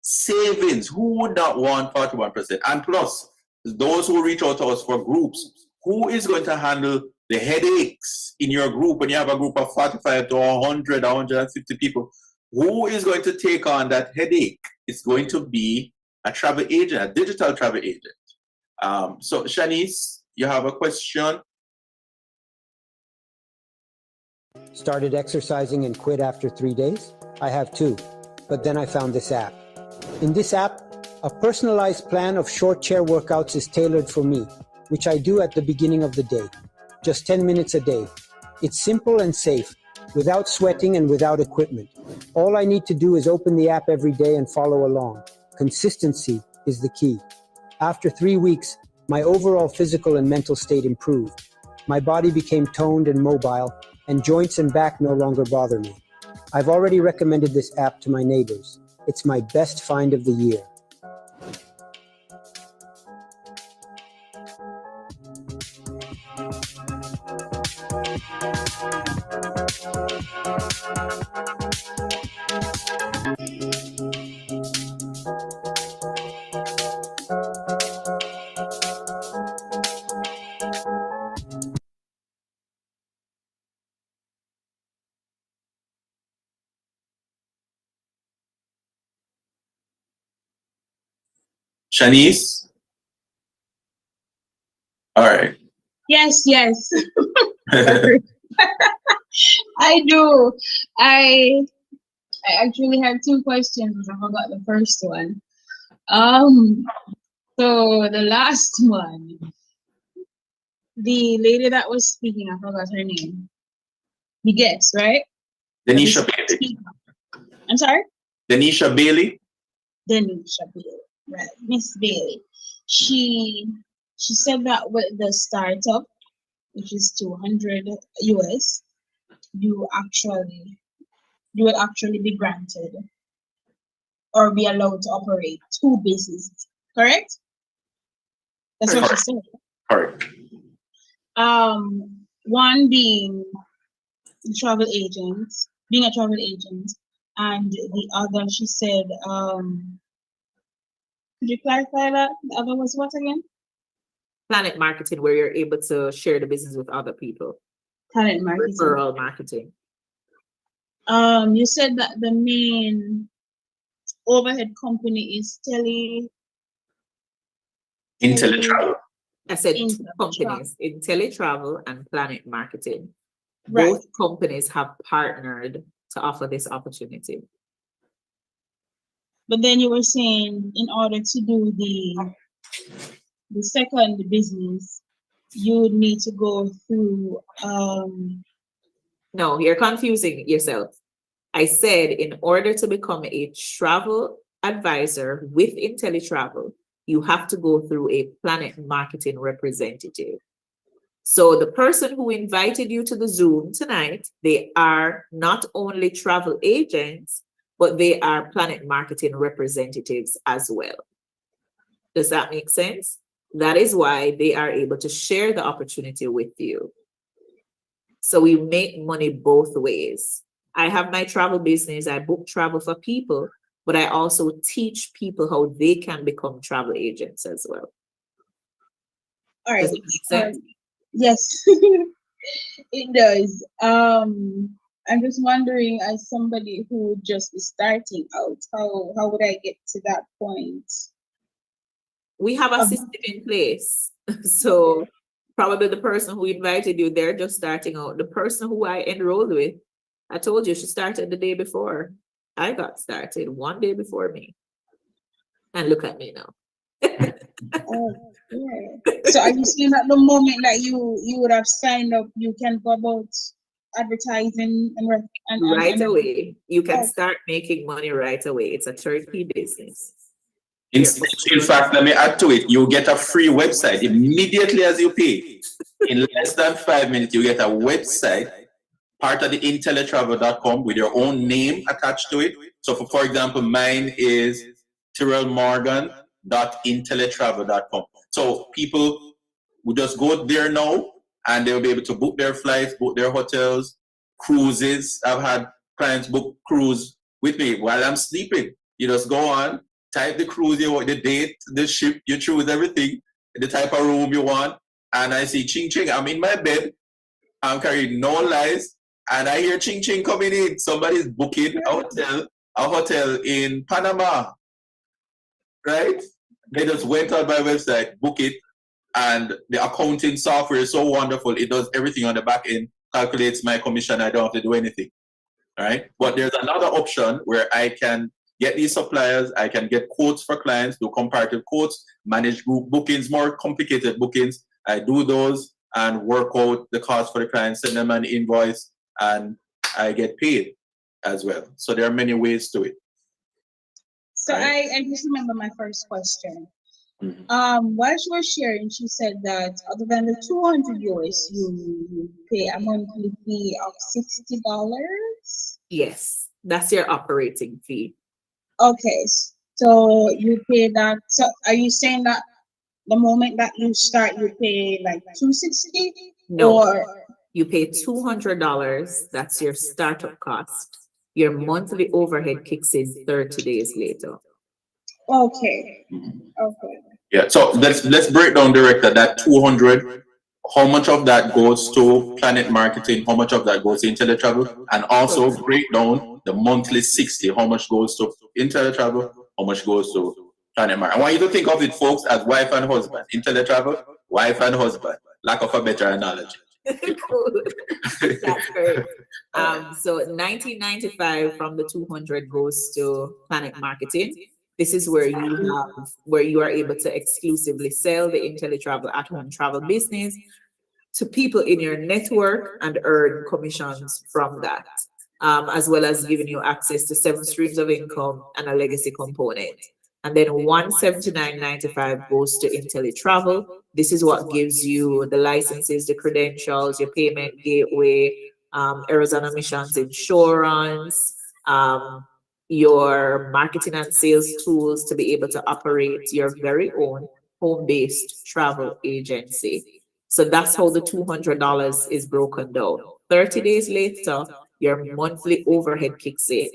savings. Who would not want 41%? And plus, those who reach out to us for groups, who is going to handle the headaches in your group when you have a group of 45 to 100, 150 people? Who is going to take on that headache? It's going to be a travel agent, a digital travel agent. So Shanice, you have a question? Started exercising and quit after 3 days? I have too, but then I found this app. In this app, a personalized plan of short chair workouts is tailored for me, which I do at the beginning of the day, just 10 minutes a day. It's simple and safe, without sweating and without equipment. All I need to do is open the app every day and follow along. Consistency is the key. After 3 weeks, my overall physical and mental state improved. My body became toned and mobile, and joints and back no longer bother me. I've already recommended this app to my neighbors. It's my best find of the year. Shanice? All right. Yes. I do. I actually have two questions. I forgot the first one. So the last one, the lady that was speaking, I forgot her name. The guest, right? Denisha Bailey. I'm sorry? Denisha Bailey? Denisha Bailey, right? Miss Bailey. She said that with the startup, which is 200 US, you would actually be granted or be allowed to operate 2 businesses, correct? That's what she said. Correct. One being the travel agent, being a travel agent, and the other, she said, could you clarify that? The other was what again? Planet marketing, where you're able to share the business with other people. Planet marketing. Referral marketing. You said that the main overhead company is IntelliTravel. I said two IntelliTravel. companies, IntelliTravel and Planet Marketing. Right. Both companies have partnered to offer this opportunity. But then you were saying in order to do the second business, you would need to go through No, you're confusing yourself. I said in order to become a travel advisor with IntelliTravel, you have to go through a Planet Marketing representative. So the person who invited you to the Zoom tonight, they are not only travel agents, but they are Planet Marketing representatives as well. Does that make sense? That is why they are able to share the opportunity with you. So we make money both ways. I have my travel business, I book travel for people, but I also teach people how they can become travel agents as well. all right. Does it make sense? Yes, it does. I'm just wondering, as somebody who just is starting out, how would I get to that point? We have a system in place. So probably the person who invited you, they're just starting out. The person who I enrolled with, I told you she started the day before. I got started one day before me. And look at me now. Oh, yeah. So are you saying at the moment that you would have signed up, you can go about advertising and Right away. You can start making money right away. It's a turnkey business. In fact, let me add to it. You get a free website immediately as you pay. In less than 5 minutes, you get a website, part of the IntelliTravel.com with your own name attached to it. So for example, mine is TyrellMorgan.IntelliTravel.com. So people will just go there now and they'll be able to book their flights, book their hotels, cruises. I've had clients book cruise with me while I'm sleeping. You just go on, type the cruise you want, the date, the ship, you choose everything, the type of room you want, and I see ching ching. I'm in my bed, I'm carrying no lies, and I hear ching ching coming in. Somebody's booking a hotel in Panama, right? They just went on my website, book it, and the accounting software is so wonderful. It does everything on the back end, calculates my commission. I don't have to do anything, right? But there's another option where I can get these suppliers, I can get quotes for clients, do comparative quotes, manage group bookings, more complicated bookings. I do those and work out the cost for the client, send them an invoice, and I get paid as well. So there are many ways to it. So right? I just remember my first question. Mhm. While she was sharing, she said that other than the 200 US, you pay a monthly fee of $60. Yes, that's your operating fee. Okay, so you pay that. So are you saying that the moment that you start, you pay like $260? No, Or you pay $200. That's your startup cost. Your monthly overhead kicks in 30 days later. okay, Mhm. okay. Yeah, so let's break down, director, that 200. How much of that goes to Planet Marketing? How much of that goes to IntelliTravel? And also break down the monthly 60. How much goes to IntelliTravel? How much goes to Planet Marketing? I want you to think of it, folks, as wife and husband. IntelliTravel, wife and husband. Lack of a better analogy. Cool. That's great. So $19.95 from the 200 goes to Planet Marketing. This is where you are able to exclusively sell the IntelliTravel at-home travel business to people in your network and earn commissions from that, as well as giving you access to 7 streams of income and a legacy component. And then $179.95 goes to IntelliTravel. This is what gives you the licenses, the credentials, your payment gateway, Arizona Missions insurance, your marketing and sales tools to be able to operate your very own home-based travel agency. So that's how the $200 is broken down. 30 days later, your monthly overhead kicks in.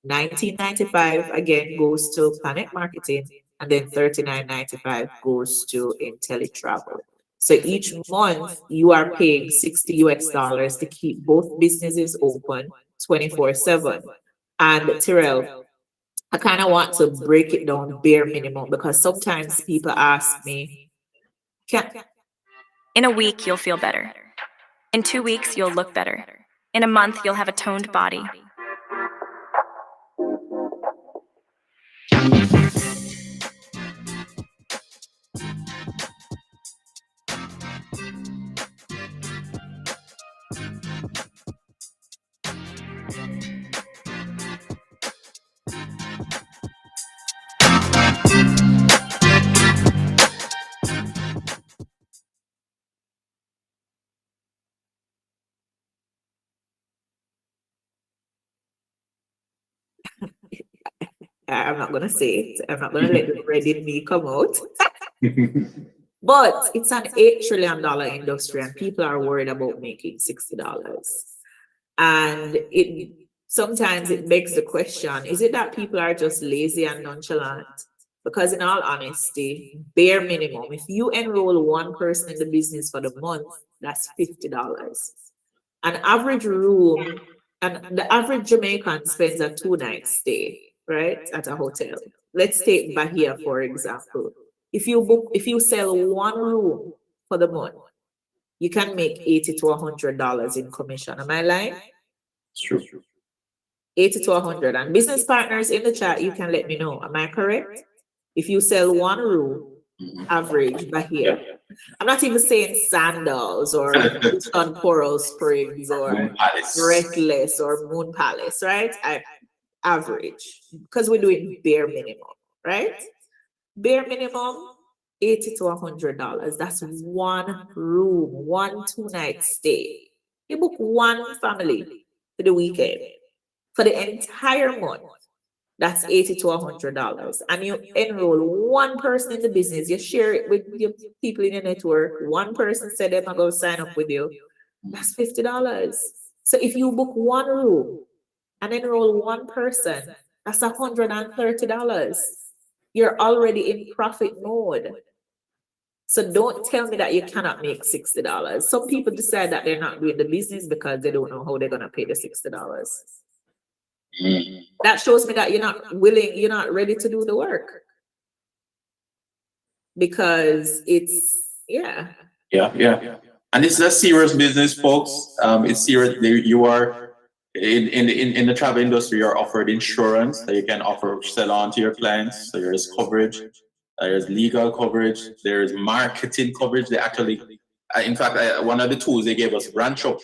$19.95 again goes to Planet Marketing, and then $39.95 goes to IntelliTravel. So each month you are paying $60 to keep both businesses open 24/7. And Tyrell, I kind of want to break it down bare minimum because sometimes people ask me, In a week, you'll feel better. In 2 weeks, you'll look better. In a month, you'll have a toned body. I'm not gonna say it. I'm not gonna let the red in me come out. But it's an $8 trillion industry, and people are worried about making $60. And it sometimes it begs the question: is it that people are just lazy and nonchalant? Because in all honesty, bare minimum, if you enroll one person in the business for the month, that's $50. An average room, and the average Jamaican spends a 2-night stay, right, at a hotel. Let's take Bahia, for example. If you sell one room for the month, you can make $80 to $100 in commission. Am I lying? True. 80 to 100. And business partners in the chat, you can let me know. Am I correct? If you sell one room, average Bahia. I'm not even saying Sandals or on Coral Springs or Breathless or Moon Palace, right? Average, because we're doing bare minimum, right? Bare minimum, $80 to $100. That's one room, 1 2-night stay. You book one family for the weekend. For the entire month, that's $80 to $100. And you enroll one person in the business, you share it with your people in your network. One person said they're going to sign up with you. That's $50. So if you book one room and enroll one person, that's $130. You're already in profit mode. So don't tell me that you cannot make $60. Some people decide that they're not doing the business because they don't know how they're going to pay the $60. That shows me that you're not willing, you're not ready to do the work. Because it's, yeah. And this is a serious business, folks. It's serious. You are in the travel industry. You're offered insurance that you can sell on to your clients. So there's coverage, there's legal coverage, there's marketing coverage. They actually, in fact, one of the tools they gave us, Branch Up.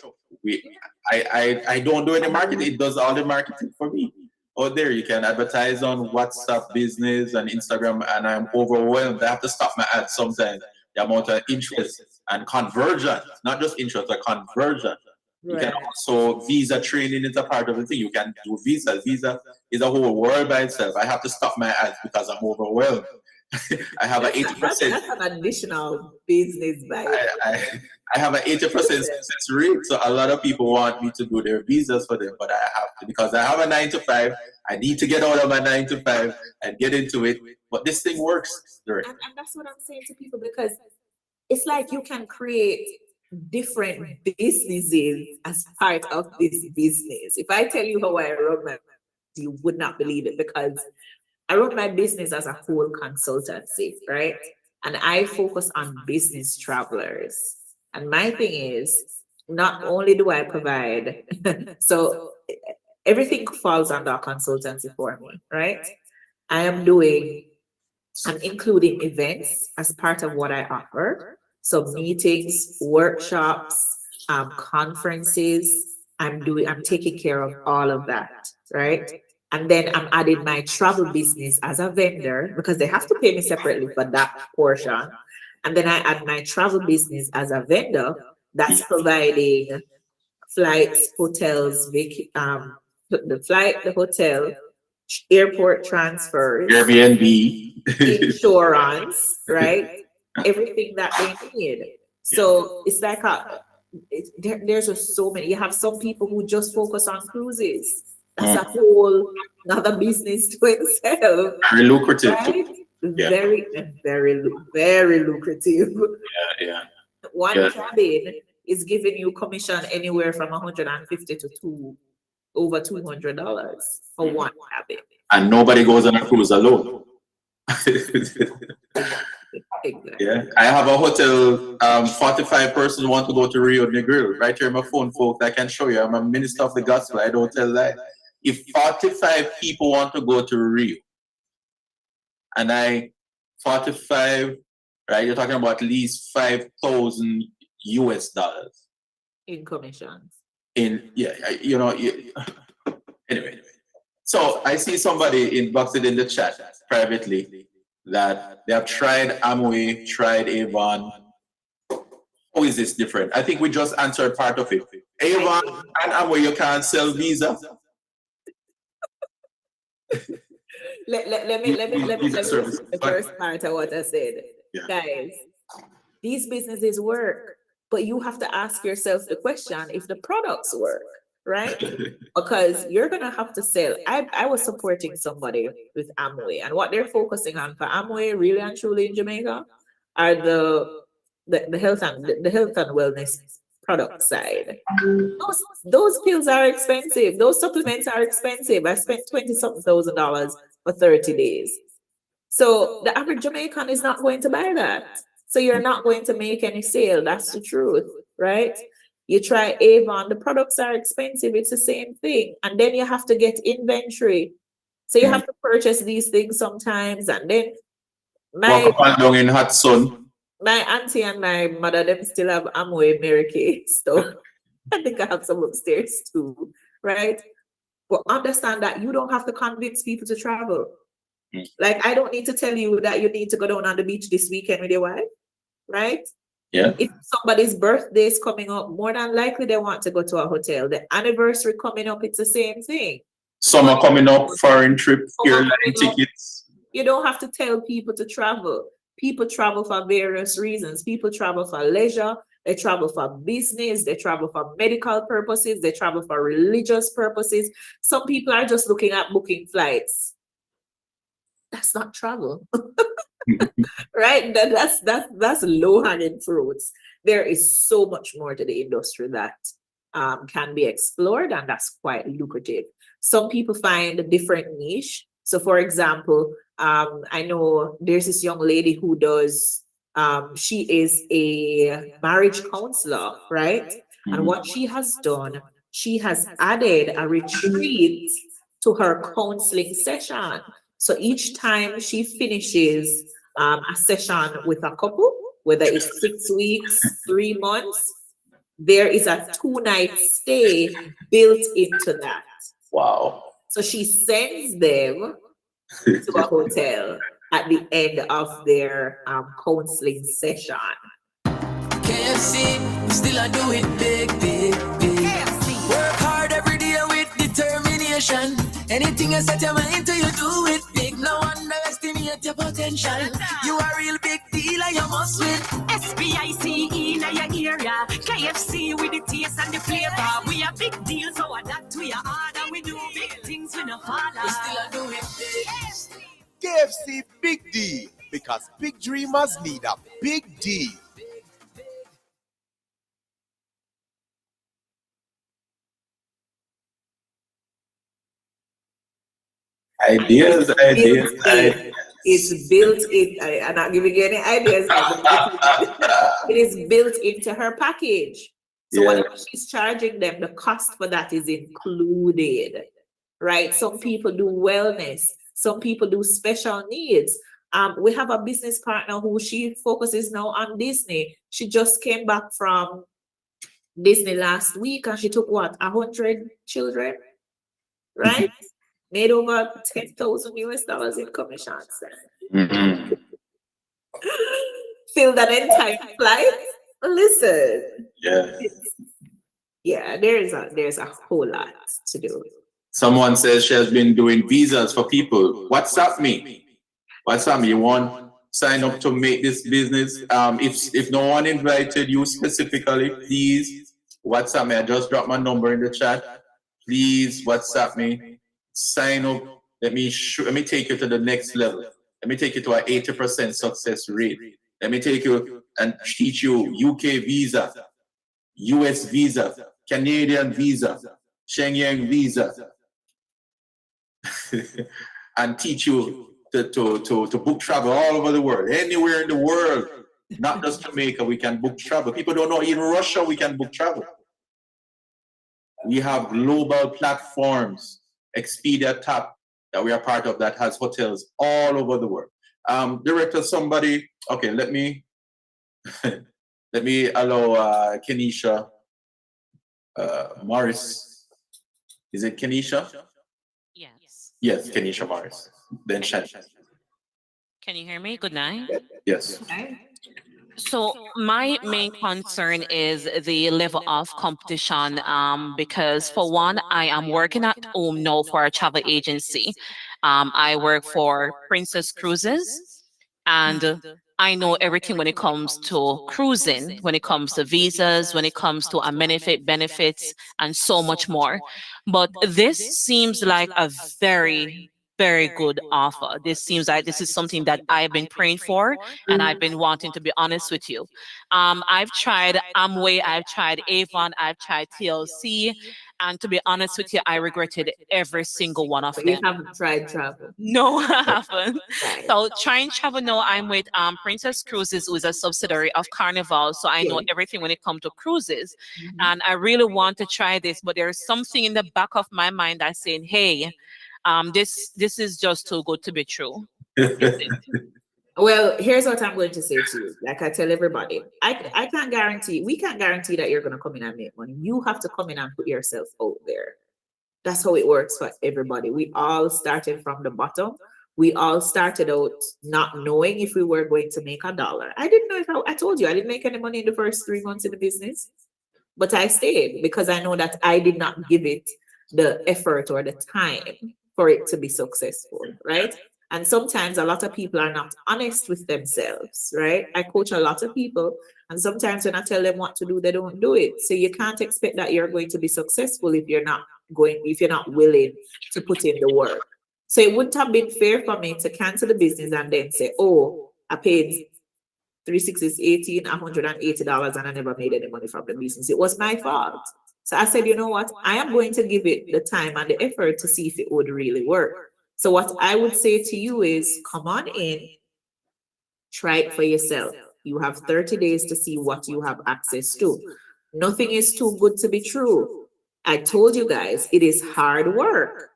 I don't do any marketing. It does all the marketing for me. Out there, you can advertise on WhatsApp Business and Instagram, and I'm overwhelmed. I have to stop my ads sometimes. The amount of interest and conversion, not just interest, but conversion. You can also, visa training is a part of the thing. You can do visa. Visa is a whole world by itself. I have to stop my ads because I'm overwhelmed. I have an 80%. That's an additional business by I have an 80% success rate. So a lot of people want me to do their visas for them, but I have to, because I have a 9 to 5. I need to get out of my 9 to 5 and get into it. But this thing works. And that's what I'm saying to people, because it's like you can create different businesses as part of this business. If I tell you how I run my, you would not believe it, because I run my business as a whole consultancy, right? And I focus on business travelers. And my thing is, not only do I provide, so everything falls under a consultancy for me, right? I'm including events as part of what I offer. So meetings, workshops, conferences, I'm taking care of all of that, right? And then I'm adding my travel business as a vendor, because they have to pay me separately for that portion. And then I add my travel business as a vendor that's providing flights, hotels, the flight, the hotel, airport transfers, Airbnb, insurance, right? Everything that they need. So it's like there's just so many. You have some people who just focus on cruises. That's a whole another business to itself. Very lucrative. Right? Very, very lucrative. One cabin is giving you commission anywhere from $150 to over $200 for one cabin. And nobody goes on a cruise alone. Exactly. Yeah, I have a hotel. 45 persons want to go to Rio Negril. Right here on my phone, folks. I can show you. I'm a minister of the gospel. I don't tell lies. If 45 people want to go to Rio, and 45, right? You're talking about at least $5,000 US in commissions. Anyway. So I see somebody inboxed in the chat privately that they have tried Amway, tried Avon. How is this different? I think we just answered part of it. Avon and Amway, you can't sell Visa. Let me the first part of what I said. Yeah. Guys, these businesses work, but you have to ask yourself the question if the products work, right? Because you're gonna have to sell. I was supporting somebody with Amway, and what they're focusing on for Amway, really and truly in Jamaica, are the health and wellness product side. Those pills are expensive. Those supplements are expensive. I spent $20-something thousand for 30 days. So the average Jamaican is not going to buy that. So you're not going to make any sale. That's the truth, right? You try Avon, the products are expensive. It's the same thing. And then you have to get inventory. So you have to purchase these things sometimes. And then Walk up and down in hot sun. my auntie and my mother, them still have Amway Mary Kay stuff. I think I have some upstairs too, right? But understand that you don't have to convince people to travel. Like, I don't need to tell you that you need to go down on the beach this weekend with your wife, right? Yeah. If somebody's birthday is coming up, more than likely they want to go to a hotel. The anniversary coming up, it's the same thing. Summer coming up, foreign trip, airline tickets. You don't have to tell people to travel. People travel for various reasons. People travel for leisure. They travel for business. They travel for medical purposes. They travel for religious purposes. Some people are just looking at booking flights. That's not travel, right? That's low-hanging fruits. There is so much more to the industry that can be explored, and that's quite lucrative. Some people find a different niche. So, for example, I know there's this young lady who does. She is a marriage counselor, right? And what she has done, she has added a retreat to her counseling session. So each time she finishes a session with a couple, whether it's 6 weeks, 3 months, there is a 2-night stay built into that. Wow. So she sends them to a hotel at the end of their counseling session. KFC, still I do it big. Work hard every day with determination. Anything you set your mind to, you do it big. No underestimate your potential. You are a real big deal and you must win. SBICE in your area. KFC with the taste and the flavor. We are big deal, so adapt to your order. We do big things with no father. We still do it big. KFC Big D, because big dreamers need a big D. Ideas. It's built in. I'm not giving you any ideas. It is built into her package. So whatever she's charging them, the cost for that is included, right? Some people do wellness. Some people do special needs. We have a business partner who she focuses now on Disney. She just came back from Disney last week and she took 100 children, right? Made over $10,000 in commissions. Filled an entire flight. Listen. Yeah, there's a whole lot to do. Someone says she has been doing visas for people. WhatsApp me. You want sign up to make this business? If no one invited you specifically, please WhatsApp me. I just dropped my number in the chat. Please WhatsApp me. Sign up. Let me take you to the next level. Let me take you to an 80% success rate. Let me take you and teach you UK visa, US visa, Canadian visa, Schengen visa. And teach you to book travel all over the world, anywhere in the world. Not just Jamaica, we can book travel. People don't know in Russia we can book travel. We have global platforms, Expedia Tap, that we are part of, that has hotels all over the world. Director, somebody, okay, let me allow Kenisha Morris. Is it Kenisha? Yes. Yes, Kenisha Morris. Then Shan. Can you hear me? Good night. Yes. So my main concern is the level of competition, because for one, I am working at home now for a travel agency. I work for Princess Cruises, and I know everything when it comes to cruising, when it comes to visas, when it comes to amenity benefits, and so much more. But this seems like a very good offer. This seems like this is something that I've been praying for, and I've been wanting, to be honest with you. I've tried Amway, I've tried Avon, I've tried TLC, and to be honest with you, I regretted every single one of But them. you haven't tried travel. No, I haven't. Right. So trying travel now, I'm with Princess Cruises, who is a subsidiary of Carnival. So I know everything when it comes to cruises. And I really want to try this, but there's something in the back of my mind that's saying, hey, this is just too good to be true. Well, here's what I'm going to say to you. Like I tell everybody, I can't guarantee, we can't guarantee that you're going to come in and make money. You have to come in and put yourself out there. That's how it works for everybody. We all started from the bottom. We all started out not knowing if we were going to make $1. I didn't know if I told you, I didn't make any money in the first 3 months in the business, but I stayed because I know that I did not give it the effort or the time for it to be successful, right? And sometimes a lot of people are not honest with themselves, right? I coach a lot of people, and sometimes when I tell them what to do, they don't do it. So you can't expect that you're going to be successful if you're not willing to put in the work. So it wouldn't have been fair for me to cancel the business and then say, oh, I paid 360 $180 and I never made any money from the business. It was my fault. So I said, you know what? I am going to give it the time and the effort to see if it would really work. So what I would say to you is, come on in, try it for yourself. You have 30 days to see what you have access to. Nothing is too good to be true. I told you guys, it is hard work.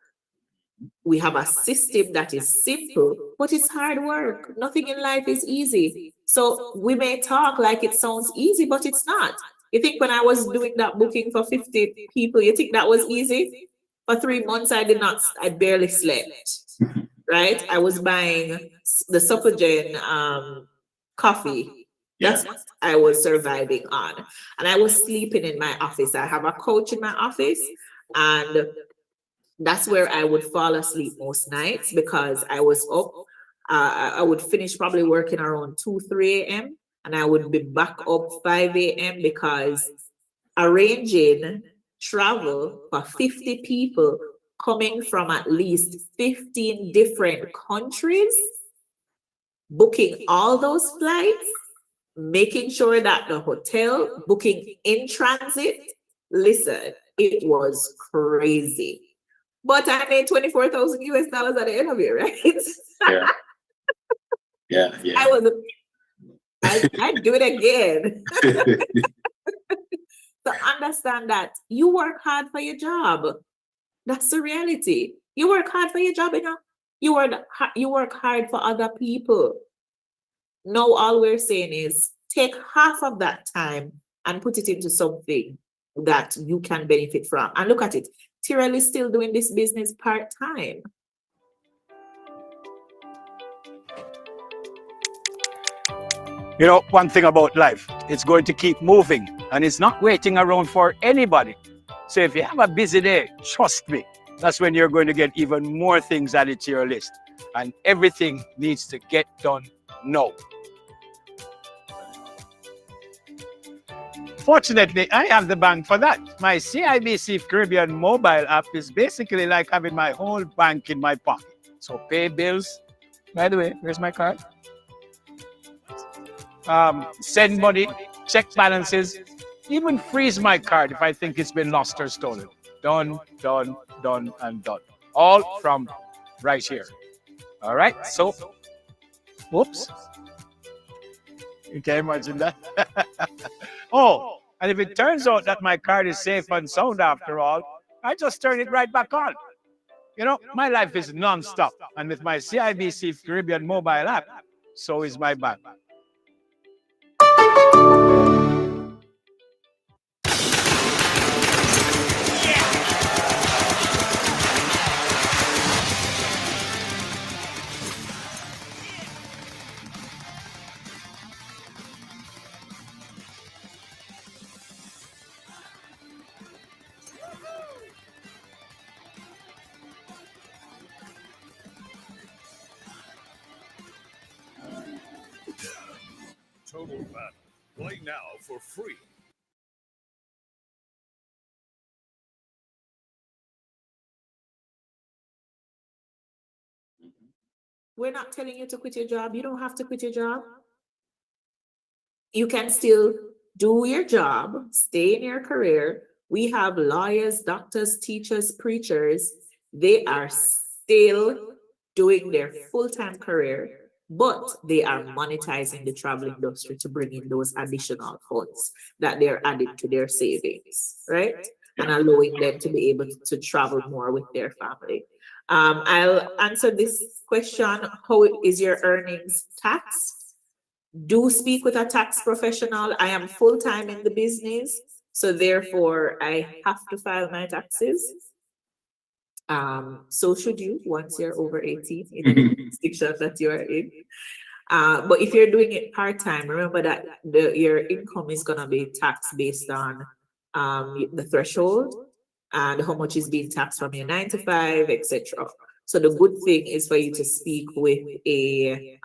We have a system that is simple, but it's hard work. Nothing in life is easy. So we may talk like it sounds easy, but it's not. You think when I was doing that booking for 50 people, you think that was easy? For 3 months, I barely slept, right? I was buying the Suppergen coffee. That's what I was surviving on. And I was sleeping in my office. I have a couch in my office, and that's where I would fall asleep most nights because I was up. I would finish probably working around 2, 3 a.m. and I would be back up 5 a.m. because arranging travel for 50 people coming from at least 15 different countries, booking all those flights, making sure that the hotel, booking in transit, listen, it was crazy. But I made $24,000 US at the end of it, right? Yeah. I'd do it again. So understand that you work hard for your job. That's the reality. You work hard for your job, you know. You work hard for other people. Now all we're saying is take half of that time and put it into something that you can benefit from. And look at it. Tyrell is still doing this business part-time. You know, one thing about life, it's going to keep moving and it's not waiting around for anybody. So if you have a busy day, trust me, that's when you're going to get even more things added to your list. And everything needs to get done now. Fortunately, I have the bank for that. My CIBC Caribbean mobile app is basically like having my whole bank in my pocket. So pay bills. By the way, where's my card? Send money, check balances, even freeze my card if I think it's been lost or stolen. Done, and done. All from right here. All right, so, whoops. You can imagine that. Oh, and if it turns out that my card is safe and sound after all, I just turn it right back on. You know, my life is non-stop, and with my CIBC Caribbean mobile app, so is my bank. Total Battle. Play now for free. We're not telling you to quit your job. You don't have to quit your job. You can still do your job, stay in your career. We have lawyers, doctors, teachers, preachers. They are still doing their full-time career, but they are monetizing the travel industry to bring in those additional funds that they're adding to their savings, right? And allowing them to be able to travel more with their family. I'll answer this question. How is your earnings taxed? Do speak with a tax professional. I am full-time in the business, so therefore I have to file my taxes. So should you once you're over 18 in the jurisdiction that you are in. But if you're doing it part-time, remember that your income is gonna be taxed based on the threshold and how much is being taxed from your 9 to 5, etc. So the good thing is for you to speak with a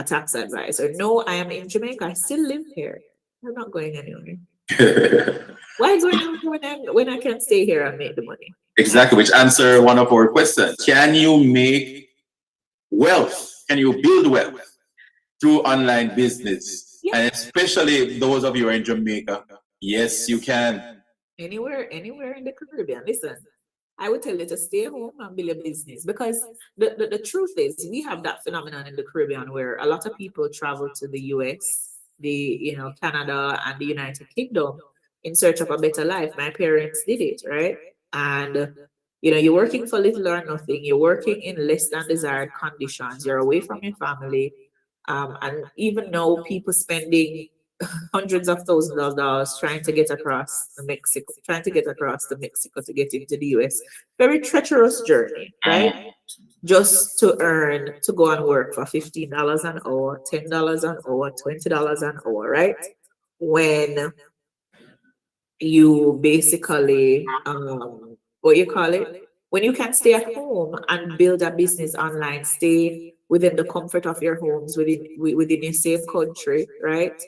tax advisor. No, I am in Jamaica. I still live here. I'm not going anywhere. Why going anywhere when I can stay here and make the money? Exactly, which answer one of our questions. Can you make wealth? Can you build wealth through online business? Yeah. And especially those of you who are in Jamaica, yes, you can. Anywhere in the Caribbean. Listen, I would tell you to stay home and build a business, because the truth is we have that phenomenon in the Caribbean where a lot of people travel to the US, Canada and the United Kingdom in search of a better life. My parents did it, right? And you're working for little or nothing, you're working in less than desired conditions, you're away from your family. And even now people spending hundreds of thousands of dollars trying to get across to Mexico to get into the US. Very treacherous journey, right? Just to go and work for $15 an hour, $10 an hour, $20 an hour, right? When you basically, when you can stay at home and build a business online, stay within the comfort of your homes, within your safe country, right?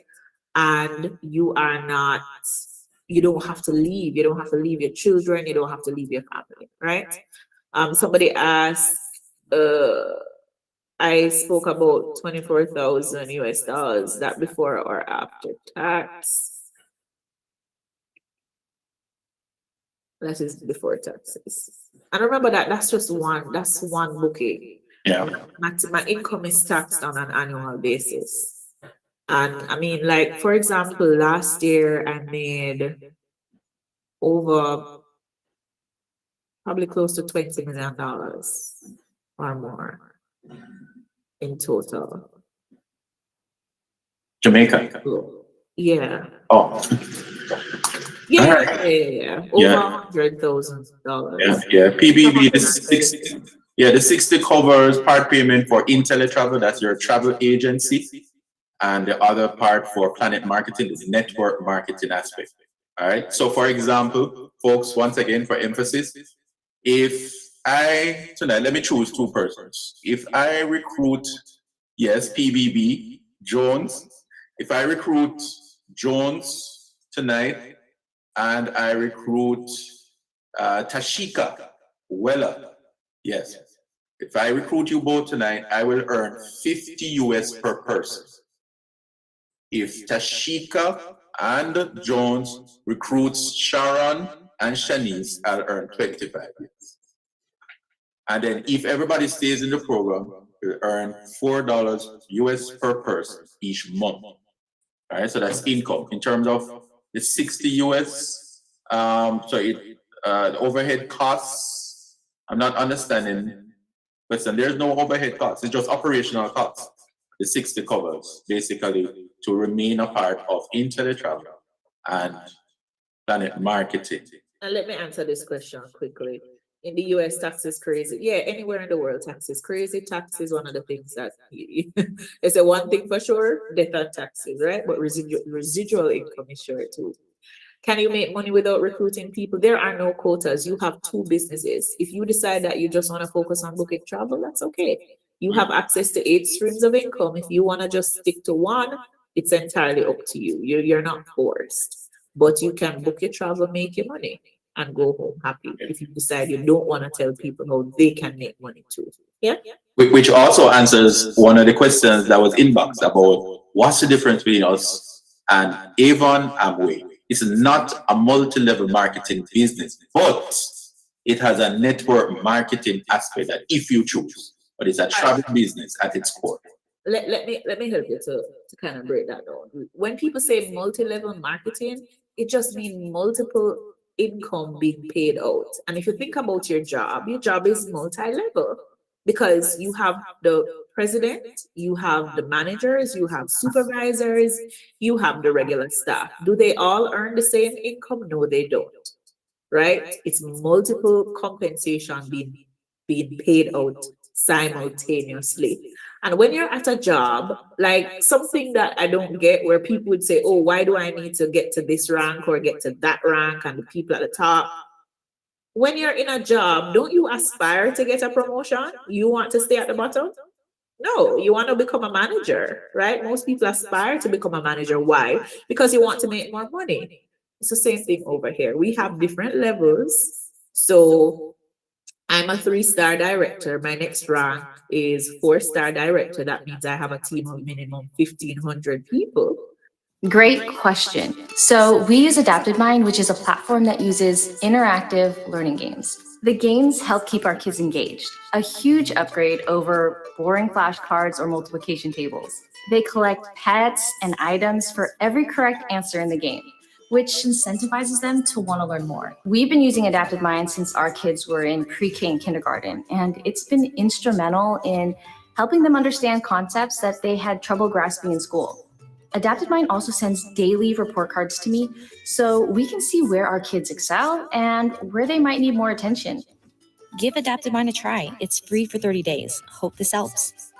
And you don't have to leave. You don't have to leave your children. You don't have to leave your family, right? Somebody asked, I spoke about 24,000 US dollars, that before or after tax? That is before taxes. And remember that's one booking. Yeah. My income is taxed on an annual basis. And I mean, like, for example, last year I made over probably close to $20 million or more in total. Jamaica. Yeah. Oh. Yeah. Over $100,000. Yeah. PBB the 60 covers part payment for IntelliTravel, that's your travel agency. And the other part for Planet Marketing is network marketing aspect. All right. So for example, folks, once again, for emphasis, tonight, let me choose two persons. If I recruit, yes, PBB, Jones, if I recruit Jones tonight and I recruit Tashika Weller, yes. If I recruit you both tonight, I will earn 50 US per person. If Tashika and Jones recruits Sharon and Shanice, I'll earn 25 US. And then if everybody stays in the program, will earn $4 US per person each month. All right, so that's income. In terms of the 60 US, the overhead costs, I'm not understanding. Listen, there's no overhead costs, it's just operational costs. The 60 covers basically to remain a part of IntelliTravel and Planet Marketing. Now let me answer this question quickly. In the US, tax is crazy. Yeah, anywhere in the world, tax is crazy. Tax is one of the things that it's a one thing for sure, death and taxes, right? But residual income is sure too. Can you make money without recruiting people? There are no quotas. You have two businesses. If you decide that you just want to focus on booking travel, that's okay. You have access to 8 streams of income. If you want to just stick to one, it's entirely up to you. You're not forced. But you can book your travel, make your money, and go home happy if you decide you don't want to tell people how they can make money too. Yeah. Which also answers one of the questions that was inboxed about what's the difference between us and Avon Amway. It's not a multi-level marketing business, but it has a network marketing aspect that if you choose, but it's a travel business at its core. Let me help you to kind of break that down. When people say multi-level marketing, it just means multiple income being paid out. And if you think about your job is multi-level because you have the president, you have the managers, you have supervisors, you have the regular staff. Do they all earn the same income? No, they don't. Right? It's multiple compensation being paid out simultaneously. And when you're at a job, like something that I don't get where people would say, oh, why do I need to get to this rank or get to that rank and the people at the top? When you're in a job, don't you aspire to get a promotion? You want to stay at the bottom? No, you want to become a manager, right? Most people aspire to become a manager. Why? Because you want to make more money. It's the same thing over here. We have different levels. So I'm a 3-star director. My next rank is 4-star director. That means I have a team of minimum 1,500 people. Great question. So we use AdaptedMind, which is a platform that uses interactive learning games. The games help keep our kids engaged, a huge upgrade over boring flashcards or multiplication tables. They collect pets and items for every correct answer in the game, which incentivizes them to want to learn more. We've been using AdaptedMind since our kids were in pre-K and kindergarten, and it's been instrumental in helping them understand concepts that they had trouble grasping in school. AdaptedMind also sends daily report cards to me, so we can see where our kids excel and where they might need more attention. Give AdaptedMind a try. It's free for 30 days. Hope this helps.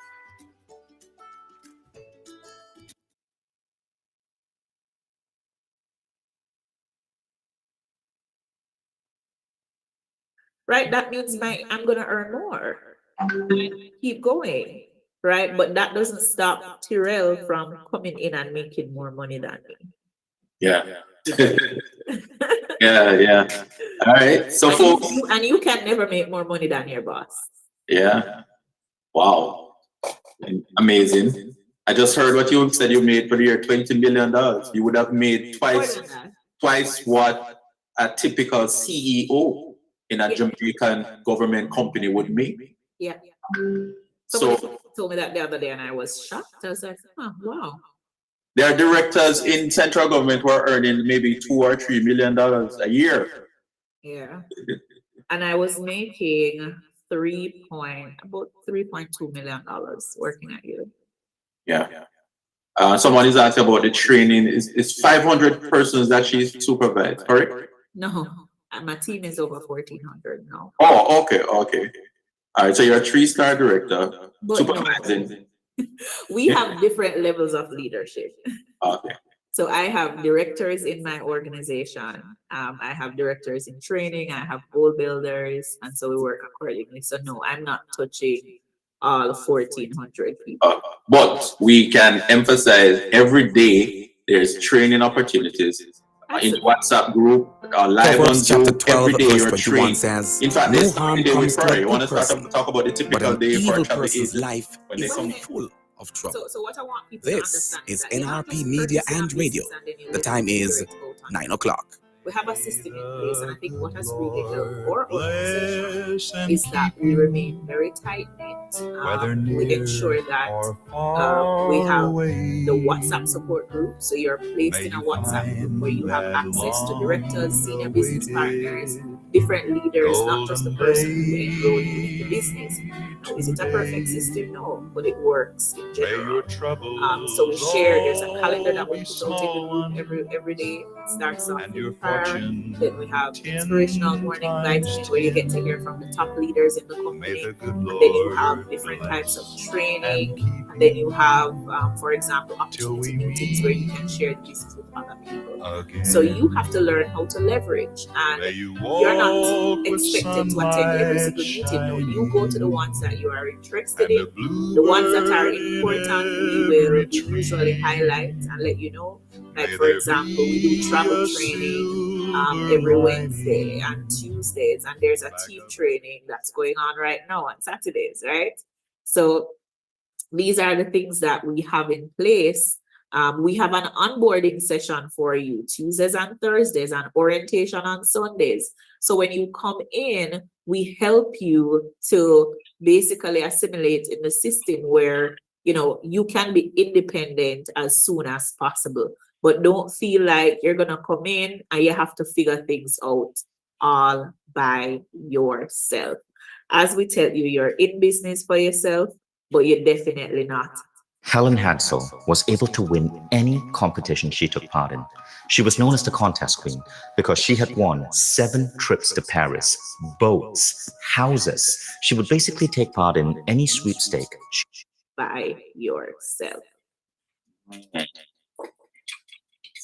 Right? That means I'm going to earn more. Keep going. Right? But that doesn't stop Tyrell from coming in and making more money than me. Yeah. yeah. All right. So folks. And you can never make more money than your boss. Yeah. Wow. Amazing. I just heard what you said you made for the year, $20 million. You would have made twice what a typical CEO in a Jamaican government company would make. Yeah. So told me that the other day and I was shocked. I was like, oh, wow. There are directors in central government who are earning maybe $2 or $3 million a year. Yeah. And I was making about $3.2 million working at you. Yeah. Someone is asking about the training. It's 500 persons that she's supervised, correct? No, my team is over 1,400 now. Oh, okay. All right, so you're a 3-star director, supervising. No. We have different levels of leadership. Okay. So I have directors in my organization. I have directors in training. I have goal builders, and so we work accordingly. So no, I'm not touching all 1,400 people. But we can emphasize every day there's training opportunities. In the WhatsApp group, live on Zoom, every day you're trained. In fact, there's a day with prayer. You want to start to talk about the typical day for a travel agent life when they come full of trouble. So what I want people to This understand is that you have NRP to Media purchase and our Radio. business and then you The live time in is spirit, 9 o'clock. we have a system in place, and I think what has really helped our organization is that we remain very tight-knit. We ensure that we have the WhatsApp support group, so you're placed in a WhatsApp group where you have access to directors, senior business partners, different leaders, not just the person who enrolled you in the business. Now, is it a perfect system? No, but it works in general. So we share, there's a calendar that we put out in the group every day. It starts off with prayer. Then we have inspirational morning vibes where you get to hear from the top leaders in the company. And then you have different types of training. And then you have, for example, opportunity meetings where you can share the business with other people. So you have to learn how to leverage. And you're not expected to attend every single meeting. No, you go to the ones that you are interested in. The ones that are important, we will usually highlight and let you know. Like, for example, we do travel training every Wednesday and Tuesdays, and there's a team training that's going on right now on Saturdays, right? So these are the things that we have in place. We have an onboarding session for you Tuesdays and Thursdays, and orientation on Sundays. So when you come in, we help you to basically assimilate in the system where, you know, you can be independent as soon as possible. But don't feel like you're going to come in and you have to figure things out all by yourself. As we tell you, you're in business for yourself, but you're definitely not. Helen Hansel was able to win any competition she took part in. She was known as the contest queen because she had won 7 trips to Paris, boats, houses. She would basically take part in any sweepstake. By yourself.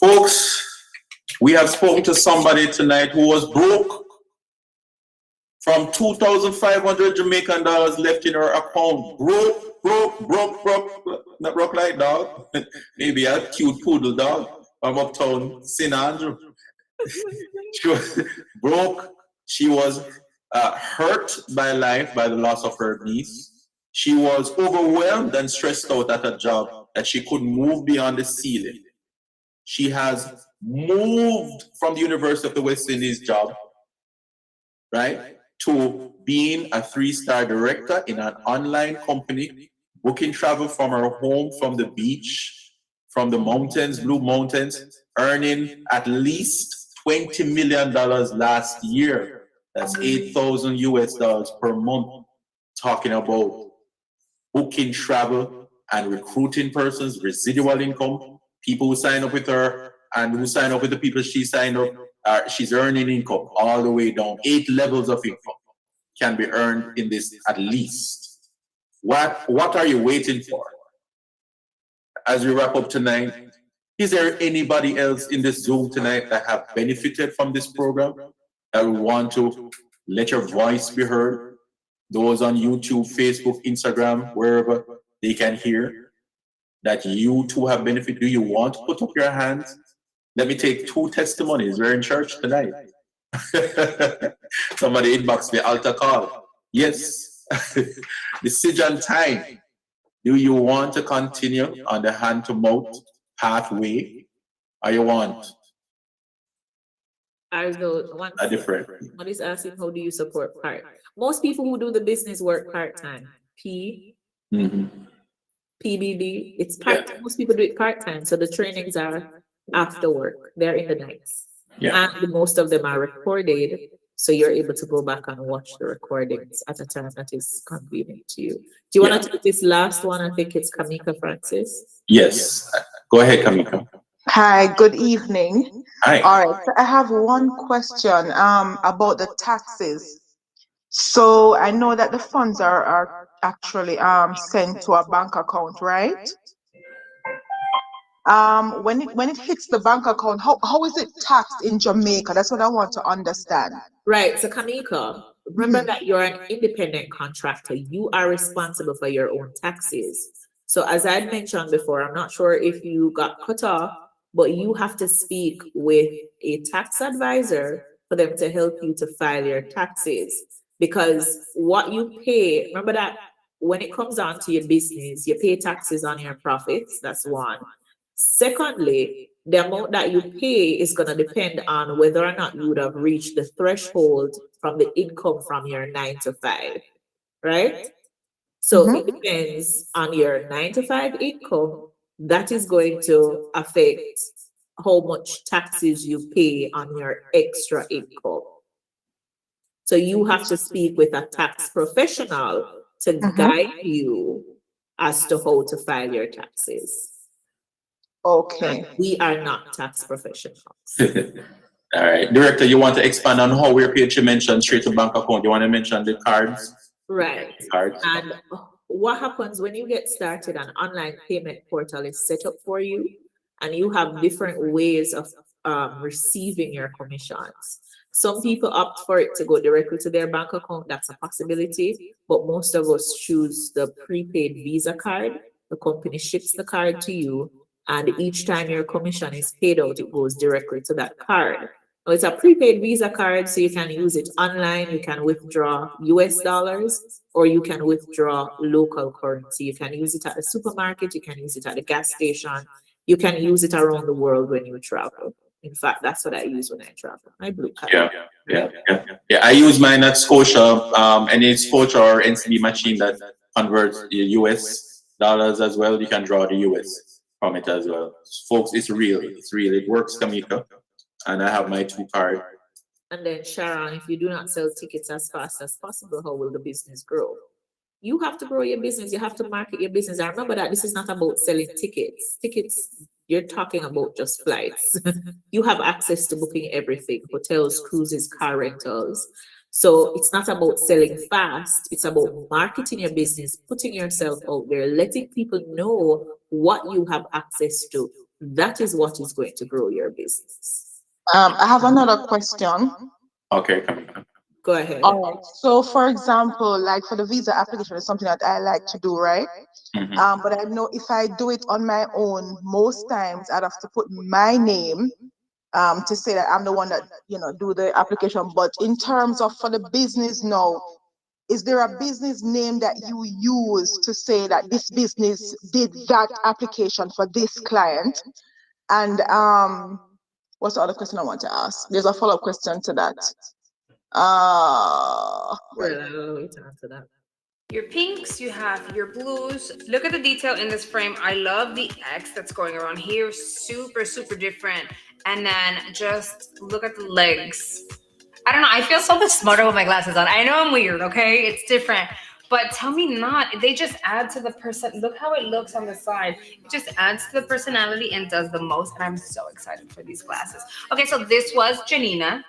Folks, we have spoken to somebody tonight who was broke from 2,500 Jamaican dollars left in her account. Broke. Not broke like dog. Maybe a cute poodle dog from uptown St. Andrew. She was broke. She was hurt by life, by the loss of her niece. She was overwhelmed and stressed out at a job that she couldn't move beyond the ceiling. She has moved from the University of the West Indies job, right, to being a 3-star director in an online company, booking travel from her home, from the beach, from the mountains, Blue Mountains, earning at least $20 million last year. That's $8,000 per month. Talking about booking travel and recruiting persons, residual income. People who sign up with her and who sign up with the people she signed up, she's earning income all the way down. 8 levels of income can be earned in this at least. What are you waiting for? As we wrap up tonight, is there anybody else in this Zoom tonight that have benefited from this program that would want to let your voice be heard? Those on YouTube, Facebook, Instagram, wherever they can hear that you too have benefited. Do you want to put up your hands? Let me take 2 testimonies. We're in church tonight. Somebody inbox me, altar call. Yes. Decision time. Do you want to continue on the hand-to-mouth pathway, or you want a different? What is asking, how do you support part? Most people who do the business work part-time. PBB, it's part-time. Most people do it part-time, so the trainings are after work. They're in the nights. And most of them are recorded, so you're able to go back and watch the recordings at a time that is convenient to you. Do you want to take this last one? I think it's Kamika Francis. Yes. Go ahead, Kamika. Hi, good evening. Hi. All right, so I have one question about the taxes. So I know that the funds are actually sent to a bank account, right? When it hits the bank account, how is it taxed in Jamaica? That's what I want to understand. Right. So Kamika, remember that you're an independent contractor. You are responsible for your own taxes. So as I mentioned before, I'm not sure if you got cut off, but you have to speak with a tax advisor for them to help you to file your taxes. Because what you pay, remember that when it comes down to your business, you pay taxes on your profits. That's one. Secondly, the amount that you pay is going to depend on whether or not you would have reached the threshold from the income from your 9 to 5, right? So it depends on your 9 to 5 income. That is going to affect how much taxes you pay on your extra income. So you have to speak with a tax professional to guide you as to how to file your taxes. Okay. And we are not tax professionals. All right. Director, you want to expand on how we're paid? You mentioned straight to bank account. You want to mention the cards? Right. Cards. And what happens when you get started, an online payment portal is set up for you, and you have different ways of receiving your commissions. Some people opt for it to go directly to their bank account. That's a possibility, but most of us choose the prepaid Visa card. The company ships the card to you, and each time your commission is paid out, it goes directly to that card. Now, it's a prepaid Visa card, so you can use it online. You can withdraw US dollars, or you can withdraw local currency. You can use it at the supermarket. You can use it at the gas station. You can use it around the world when you travel. In fact, that's what I use when I travel. My blue card. Yeah. I use mine at Scotia, any Scotia or NCB machine that converts the US dollars as well. You can draw the US from it as well. Folks, it's real. It works, Kamika. And I have my 2 cards. And then Sharon, if you do not sell tickets as fast as possible, how will the business grow? You have to grow your business. You have to market your business. I remember that this is not about selling tickets. Tickets, you're talking about just flights. You have access to booking everything: hotels, cruises, car rentals. So it's not about selling fast. It's about marketing your business, putting yourself out there, letting people know what you have access to. That is what is going to grow your business. I have another question. Okay, Kamika. Go ahead. All right. So, for example, like for the visa application is something that I like to do, right? But I know if I do it on my own, most times I'd have to put my name to say that I'm the one that, do the application. But in terms of for the business now, is there a business name that you use to say that this business did that application for this client? And what's the other question I want to ask? There's a follow-up question to that. Your pinks, you have your blues. Look at the detail in this frame. I love the X that's going around here. Super, super different. And then just look at the legs. I don't know. I feel so much smarter with my glasses on. I know I'm weird, okay? It's different. But tell me not. They just add to the person. Look how it looks on the side. It just adds to the personality and does the most. And I'm so excited for these glasses. Okay, so this was Janina.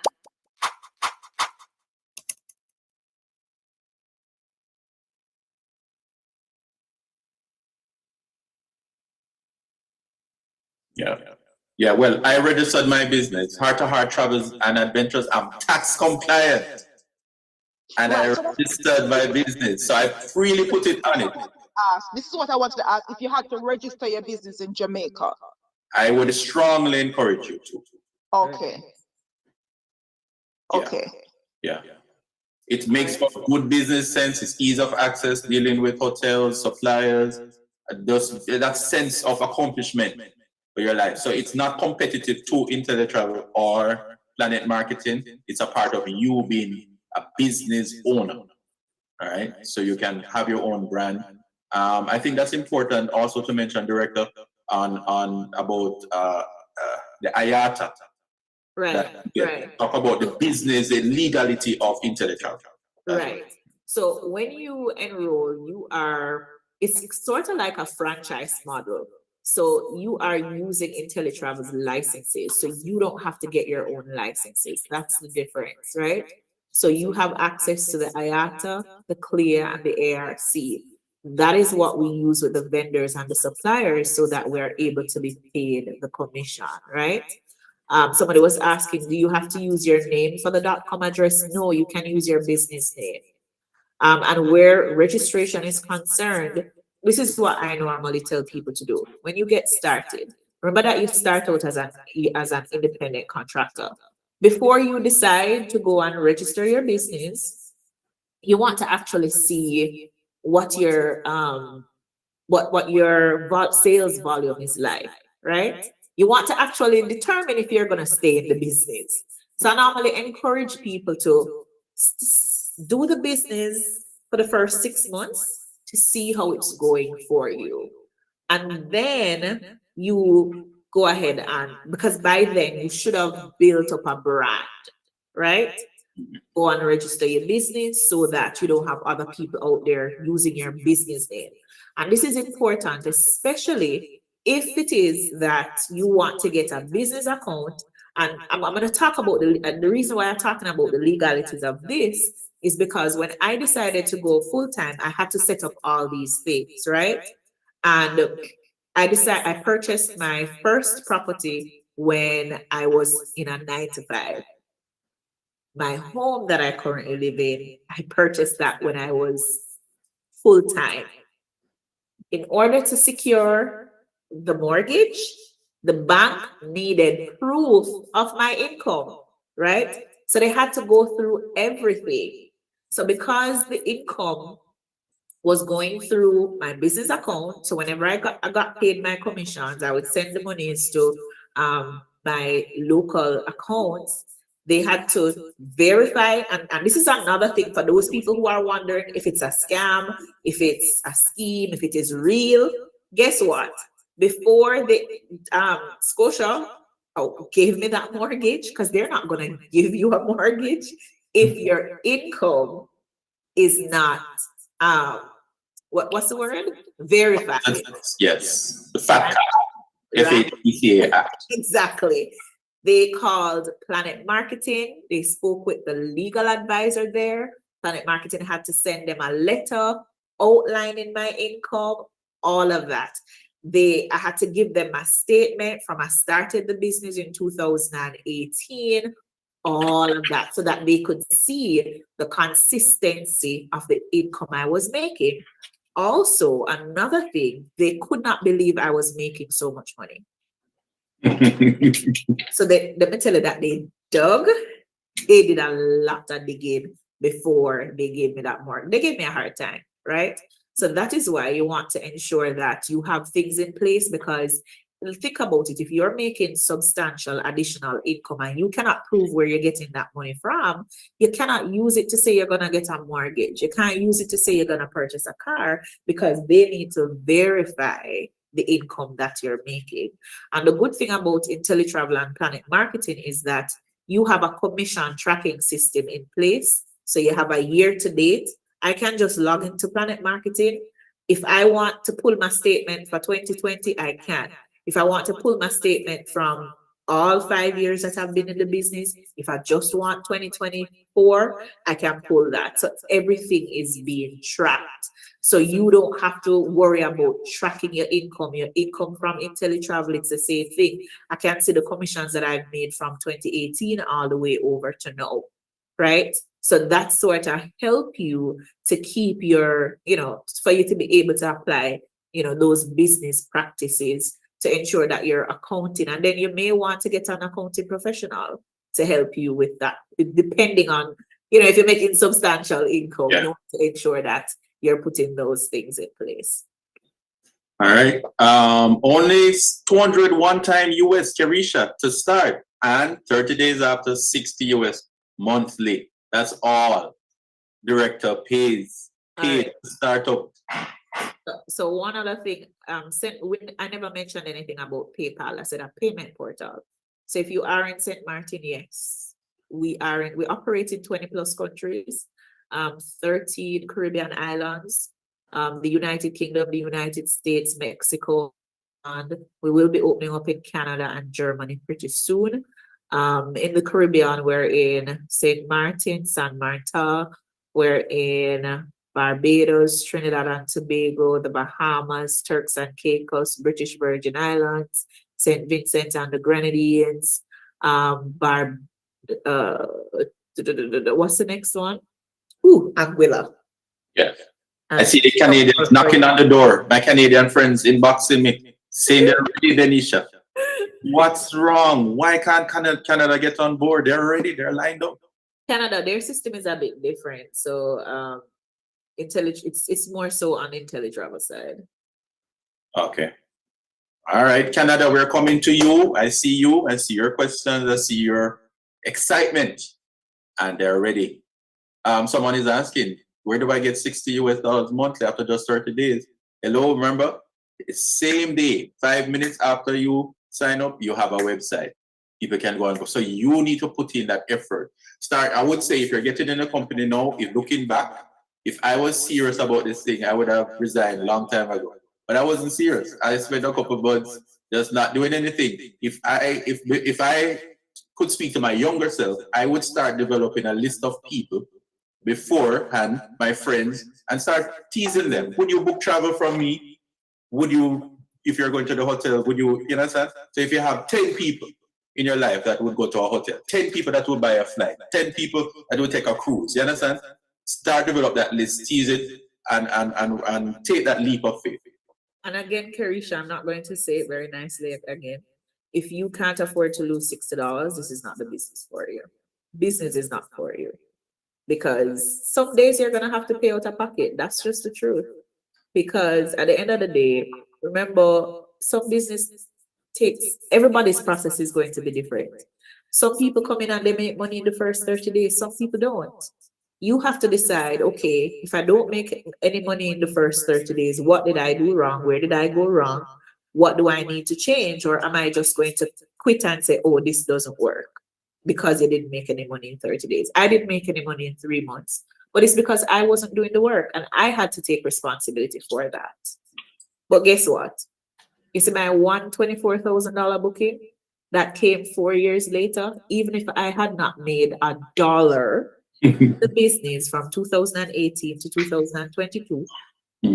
Yeah. Well, I registered my business, Heart to Heart Travels and Adventures. I'm tax compliant. And I registered my business. So I freely put it on it. This is what I wanted to ask. If you had to register your business in Jamaica, I would strongly encourage you to. Okay. Okay. Yeah. It makes for good business sense. It's ease of access, dealing with hotels, suppliers, just that sense of accomplishment for your life. So it's not competitive to IntelliTravel or Planet Marketing. It's a part of you being a business owner. All right. So you can have your own brand. I think that's important also to mention, Director, on about the IATA. Right. Talk about the business, the legality of IntelliTravel. Right. So when you enroll, it's sort of like a franchise model. So you are using IntelliTravel's licenses. So you don't have to get your own licenses. That's the difference, right? So you have access to the IATA, the CLIA, and the ARC. That is what we use with the vendors and the suppliers so that we're able to be paid the commission, right? Somebody was asking, do you have to use your name for the .com address? No, you can use your business name. And where registration is concerned, this is what I normally tell people to do. When you get started, remember that you start out as an independent contractor. Before you decide to go and register your business, you want to actually see what your sales volume is like, right? You want to actually determine if you're going to stay in the business. So I normally encourage people to do the business for the first 6 months to see how it's going for you. And then you go ahead and, because by then you should have built up a brand, right? Go and register your business so that you don't have other people out there using your business name. And this is important, especially if it is that you want to get a business account. And I'm going to talk about the reason why I'm talking about the legalities of this is because when I decided to go full-time, I had to set up all these things, right? And I purchased my first property when I was in a 9-to-5. My home that I currently live in, I purchased that when I was full-time. In order to secure the mortgage, the bank needed proof of my income, right? So they had to go through everything. So because the income was going through my business account, so whenever I got paid my commissions, I would send the monies to my local accounts. They had to verify, and this is another thing for those people who are wondering if it's a scam, if it's a scheme, if it is real. Guess what? Before the Scotia gave me that mortgage, because they're not going to give you a mortgage if your income is not what's the word? Verified. Yes, the FATCA, FATCA Act. Exactly. They called Planet Marketing. They spoke with the legal advisor there. Planet Marketing had to send them a letter outlining my income, all of that. I had to give them a statement from I started the business in 2018, all of that, so that they could see the consistency of the income I was making. Also, another thing, they could not believe I was making so much money. So let me tell you that they did a lot of digging before they gave me that mark. They gave me a hard time, right? So that is why you want to ensure that you have things in place, because think about it. If you're making substantial additional income and you cannot prove where you're getting that money from, you cannot use it to say you're going to get a mortgage. You can't use it to say you're going to purchase a car, because they need to verify the income that you're making. And the good thing about IntelliTravel and Planet Marketing is that you have a commission tracking system in place. So you have a year to date. I can just log into Planet Marketing. If I want to pull my statement for 2020, I can. If I want to pull my statement from all 5 years that I've been in the business, if I just want 2024, I can pull that. So everything is being tracked. So you don't have to worry about tracking your income. Your income from IntelliTravel, it's the same thing. I can see the commissions that I've made from 2018 all the way over to now, right? So that sort of help you to keep your, for you to be able to apply, those business practices to ensure that you're accounting. And then you may want to get an accounting professional to help you with that, depending on, if you're making substantial income, you want to ensure that you're putting those things in place. All right. Only 200 one-time US, Carisha, to start, and 30 days after 60 US monthly. That's all. Director pays to start up. So one other thing, I never mentioned anything about PayPal. I said a payment portal. So if you are in St. Martin, yes, we operate in 20 plus countries, 13 Caribbean islands, the United Kingdom, the United States, Mexico, and we will be opening up in Canada and Germany pretty soon. In the Caribbean, we're in St. Martin, San Marta, we're in Barbados, Trinidad and Tobago, the Bahamas, Turks and Caicos, British Virgin Islands, St. Vincent and the Grenadines, what's the next one? Anguilla. Yeah. I see the Canadians knocking on the door. My Canadian friends inboxing me, saying they're ready, Denisha. What's wrong? Why can't Canada get on board? They're ready. They're lined up. Canada, their system is a bit different. So it's more so on IntelliTravel side. Okay. All right, Canada, we're coming to you. I see you. I see your questions. I see your excitement, and they're ready. Someone is asking, where do I get $60 monthly after just 30 days? Hello, remember? It's same day, 5 minutes after you sign up, you have a website. People can go and go. So you need to put in that effort. Start, I would say, if you're getting in a company now, if looking back, if I was serious about this thing, I would have resigned a long time ago. But I wasn't serious. I spent a couple of months just not doing anything. If I could speak to my younger self, I would start developing a list of people beforehand, my friends, and start teasing them. Would you book travel from me? Would you, if you're going to the hotel, would you understand? So if you have 10 people in your life that would go to a hotel, 10 people that would buy a flight, 10 people that would take a cruise, you understand? Start develop that list, tease it, and take that leap of faith. And again, Carisha, I'm not going to say it very nicely again. If you can't afford to lose $60, this is not the business for you. Business is not for you. Because some days you're going to have to pay out of pocket. That's just the truth. Because at the end of the day, remember, some business takes, everybody's process is going to be different. Some people come in and they make money in the first 30 days. Some people don't. You have to decide, okay, if I don't make any money in the first 30 days, what did I do wrong? Where did I go wrong? What do I need to change? Or am I just going to quit and say, oh, this doesn't work because you didn't make any money in 30 days? I didn't make any money in 3 months, but it's because I wasn't doing the work and I had to take responsibility for that. But guess what? You see my $124,000 booking that came 4 years later, even if I had not made $1 the business from 2018 to 2022,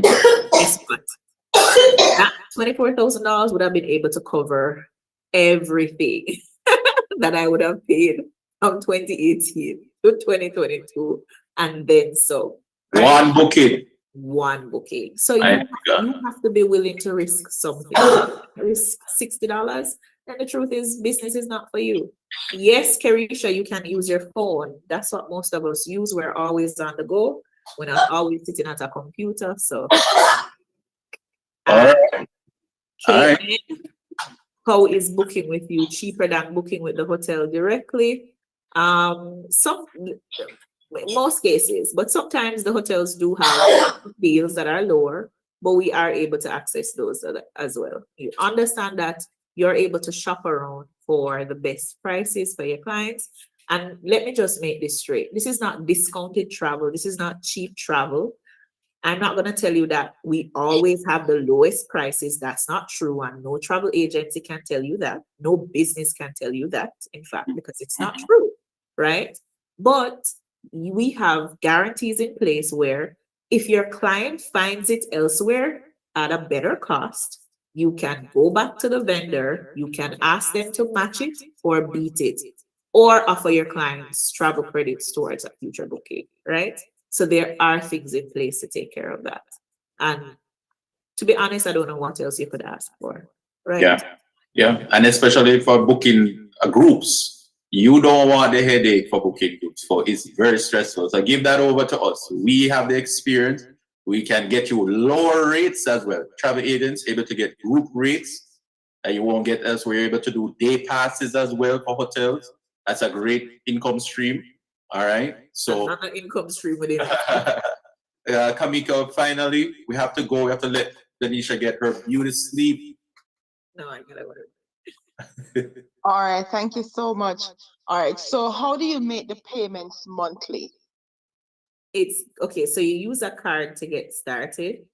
guess what? That $24,000 would have been able to cover everything that I would have paid from 2018 to 2022 and then so. Right? One booking. So you have to be willing to risk something. Risk $60. And the truth is, business is not for you. Yes, Carisha, you can use your phone. That's what most of us use. We're always on the go. We're not always sitting at a computer. So, how is booking with you cheaper than booking with the hotel directly? Most cases, but sometimes the hotels do have deals that are lower, but we are able to access those as well. You understand that you're able to shop around for the best prices for your clients. And let me just make this straight. This is not discounted travel. This is not cheap travel. I'm not going to tell you that we always have the lowest prices. That's not true. And no travel agency can tell you that. No business can tell you that, in fact, because it's not true, right? But we have guarantees in place where if your client finds it elsewhere at a better cost, you can go back to the vendor, you can ask them to match it or beat it, or offer your clients travel credits towards a future booking, right? So there are things in place to take care of that. And to be honest, I don't know what else you could ask for, right? Yeah. And especially for booking groups. You don't want the headache for booking groups, for it's very stressful. So give that over to us. We have the experience. We can get you lower rates as well. Travel agents able to get group rates that you won't get elsewhere. You're able to do day passes as well for hotels. That's a great income stream. All right. So another income stream within Kamika, finally, we have to go. We have to let Denisha get her beauty sleep. No, I gotta work. All right, thank you so much. All right, so how do you make the payments monthly? It's okay, so you use a card to get started,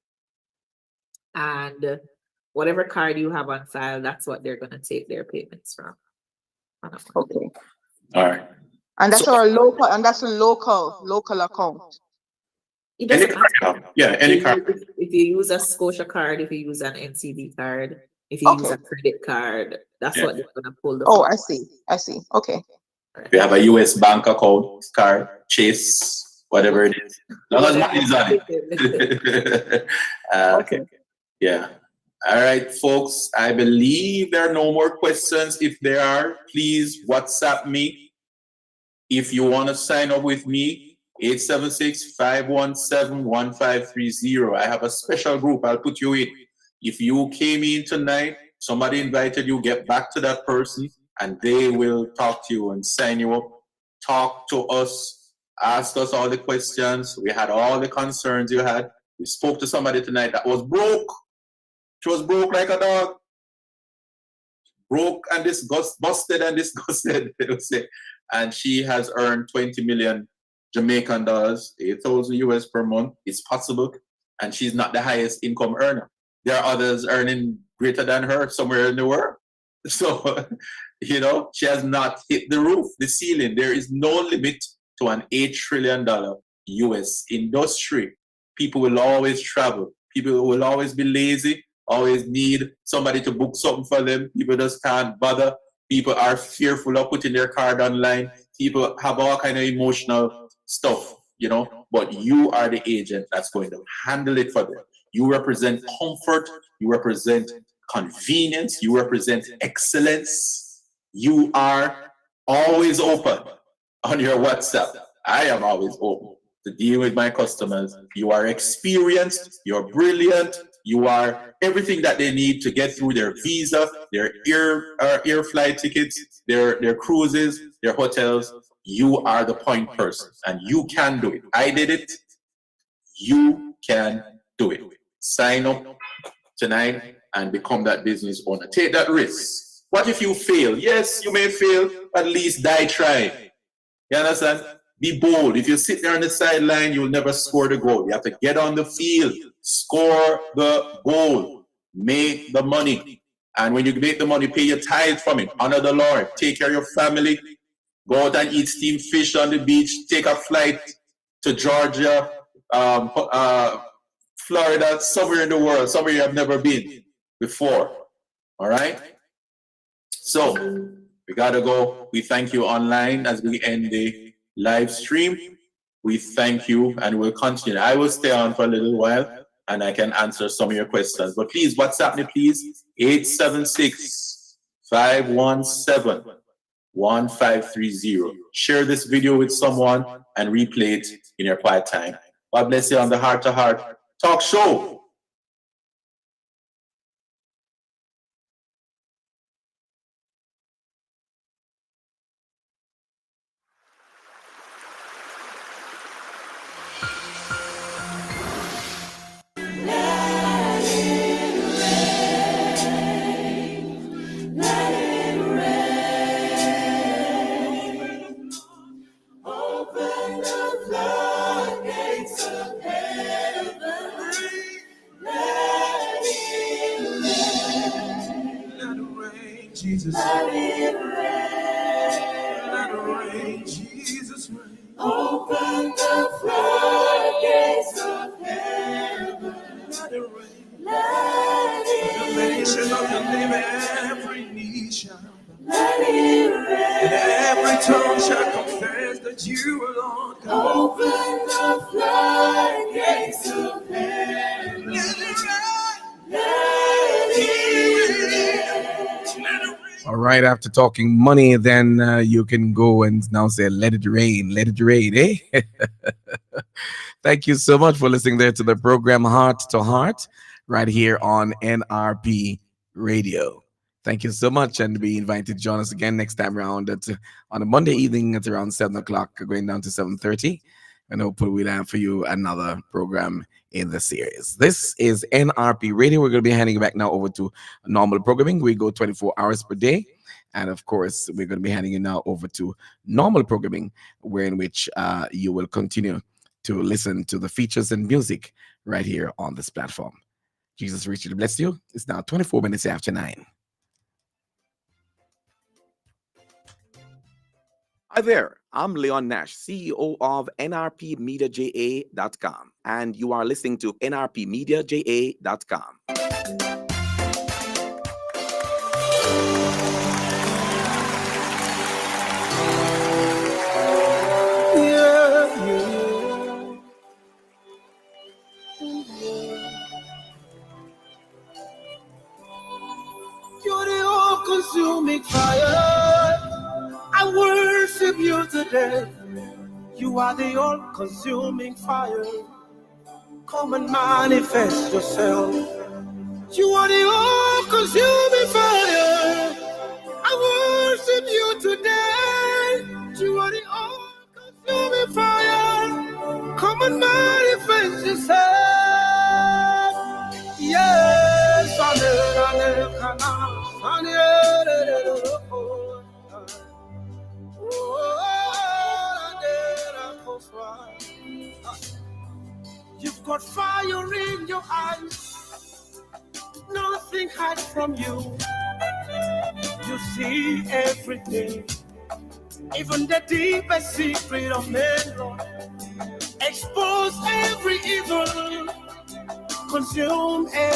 and whatever card you have on file, that's what they're gonna take their payments from. Okay. All right. And that's our local, and that's a local account. It doesn't matter. Any card. If you use a Scotia card, if you use an NCB card, if you use a credit card, that's what they're gonna pull the. Oh, I see. Okay. If you have a US bank account card, Chase, whatever it is, as long as money is on it. Okay. Yeah. All right, folks. I believe there are no more questions. If there are, please WhatsApp me. If you want to sign up with me, 876-517-1530. I have a special group I'll put you in. If you came in tonight Somebody invited you, get back to that person, and they will talk to you and sign you up. Talk to us, ask us all the questions. We had all the concerns you had. We spoke to somebody tonight that was broke. She was broke like a dog. Broke and busted and disgusted, they would say. And she has earned 20 million Jamaican dollars, 8,000 US per month. It's possible. And she's not the highest income earner. There are others earning greater than her somewhere in the world. So, you know, she has not hit the roof, the ceiling. There is no limit to an $8 trillion US industry. People will always travel. People will always be lazy, always need somebody to book something for them. People just can't bother. People are fearful of putting their card online. People have all kind of emotional stuff, you know, but you are the agent that's going to handle it for them. You represent comfort. You represent convenience. You represent excellence. You are always open on your WhatsApp. I am always open to deal with my customers. You are experienced. You're brilliant. You are everything that they need to get through their visa, their air flight tickets, their cruises, their hotels. You are the point person, and you can do it. I did it. You can do it. Sign up tonight and become that business owner. Take that risk. What if you fail? Yes, you may fail, but at least die trying. You understand? Be bold. If you sit there on the sideline, you'll never score the goal. You have to get on the field, score the goal, make the money. And when you make the money, pay your tithe from it. Honor the Lord. Take care of your family. Go out and eat steamed fish on the beach. Take a flight to Georgia, Florida, somewhere in the world, somewhere you have never been before. All right? So, we got to go. We thank you online as we end the live stream. We thank you and we'll continue. I will stay on for a little while and I can answer some of your questions. But please, WhatsApp me, please. 876-517-1530. Share this video with someone and replay it in your quiet time. God bless you on the Heart to Heart Talk Show. Jesus, let it rain. Let it rain, Jesus, rain. Open the floodgates of heaven. Let it rain. Let it rain. The nation of the living, every knee shall. Let it rain. And every tongue shall confess that you are Lord God. Open the floodgates of heaven. Let it rain. Let it rain. All right, after talking money, then you can go and now say, let it rain, eh? Thank you so much for listening there to the program Heart to Heart right here on NRP Radio. Thank you so much, and be invited to join us again next time around on a Monday evening at around 7 o'clock, going down to 7:30. And hopefully we'll have for you another program in the series. This is NRP Radio. We're going to be handing back now over to normal programming. We go 24 hours per day. And of course, we're going to be handing you now over to normal programming, where in which you will continue to listen to the features and music right here on this platform. Jesus richly bless you. It's now 24 minutes after 9. Hi there, I'm Leon Nash, CEO of NRPMediaJA.com, and you are listening to NRPMediaJA.com. You're the all-consuming fire. I worship you today. You are the all-consuming fire. Come and manifest yourself. You are the consuming fire. I worship you today. You are the all-consuming fire. Come and manifest yourself. Yes, you've got fire in your eyes. Nothing hides from you. You see everything, even the deepest secret of men, Lord. Expose every evil, consume every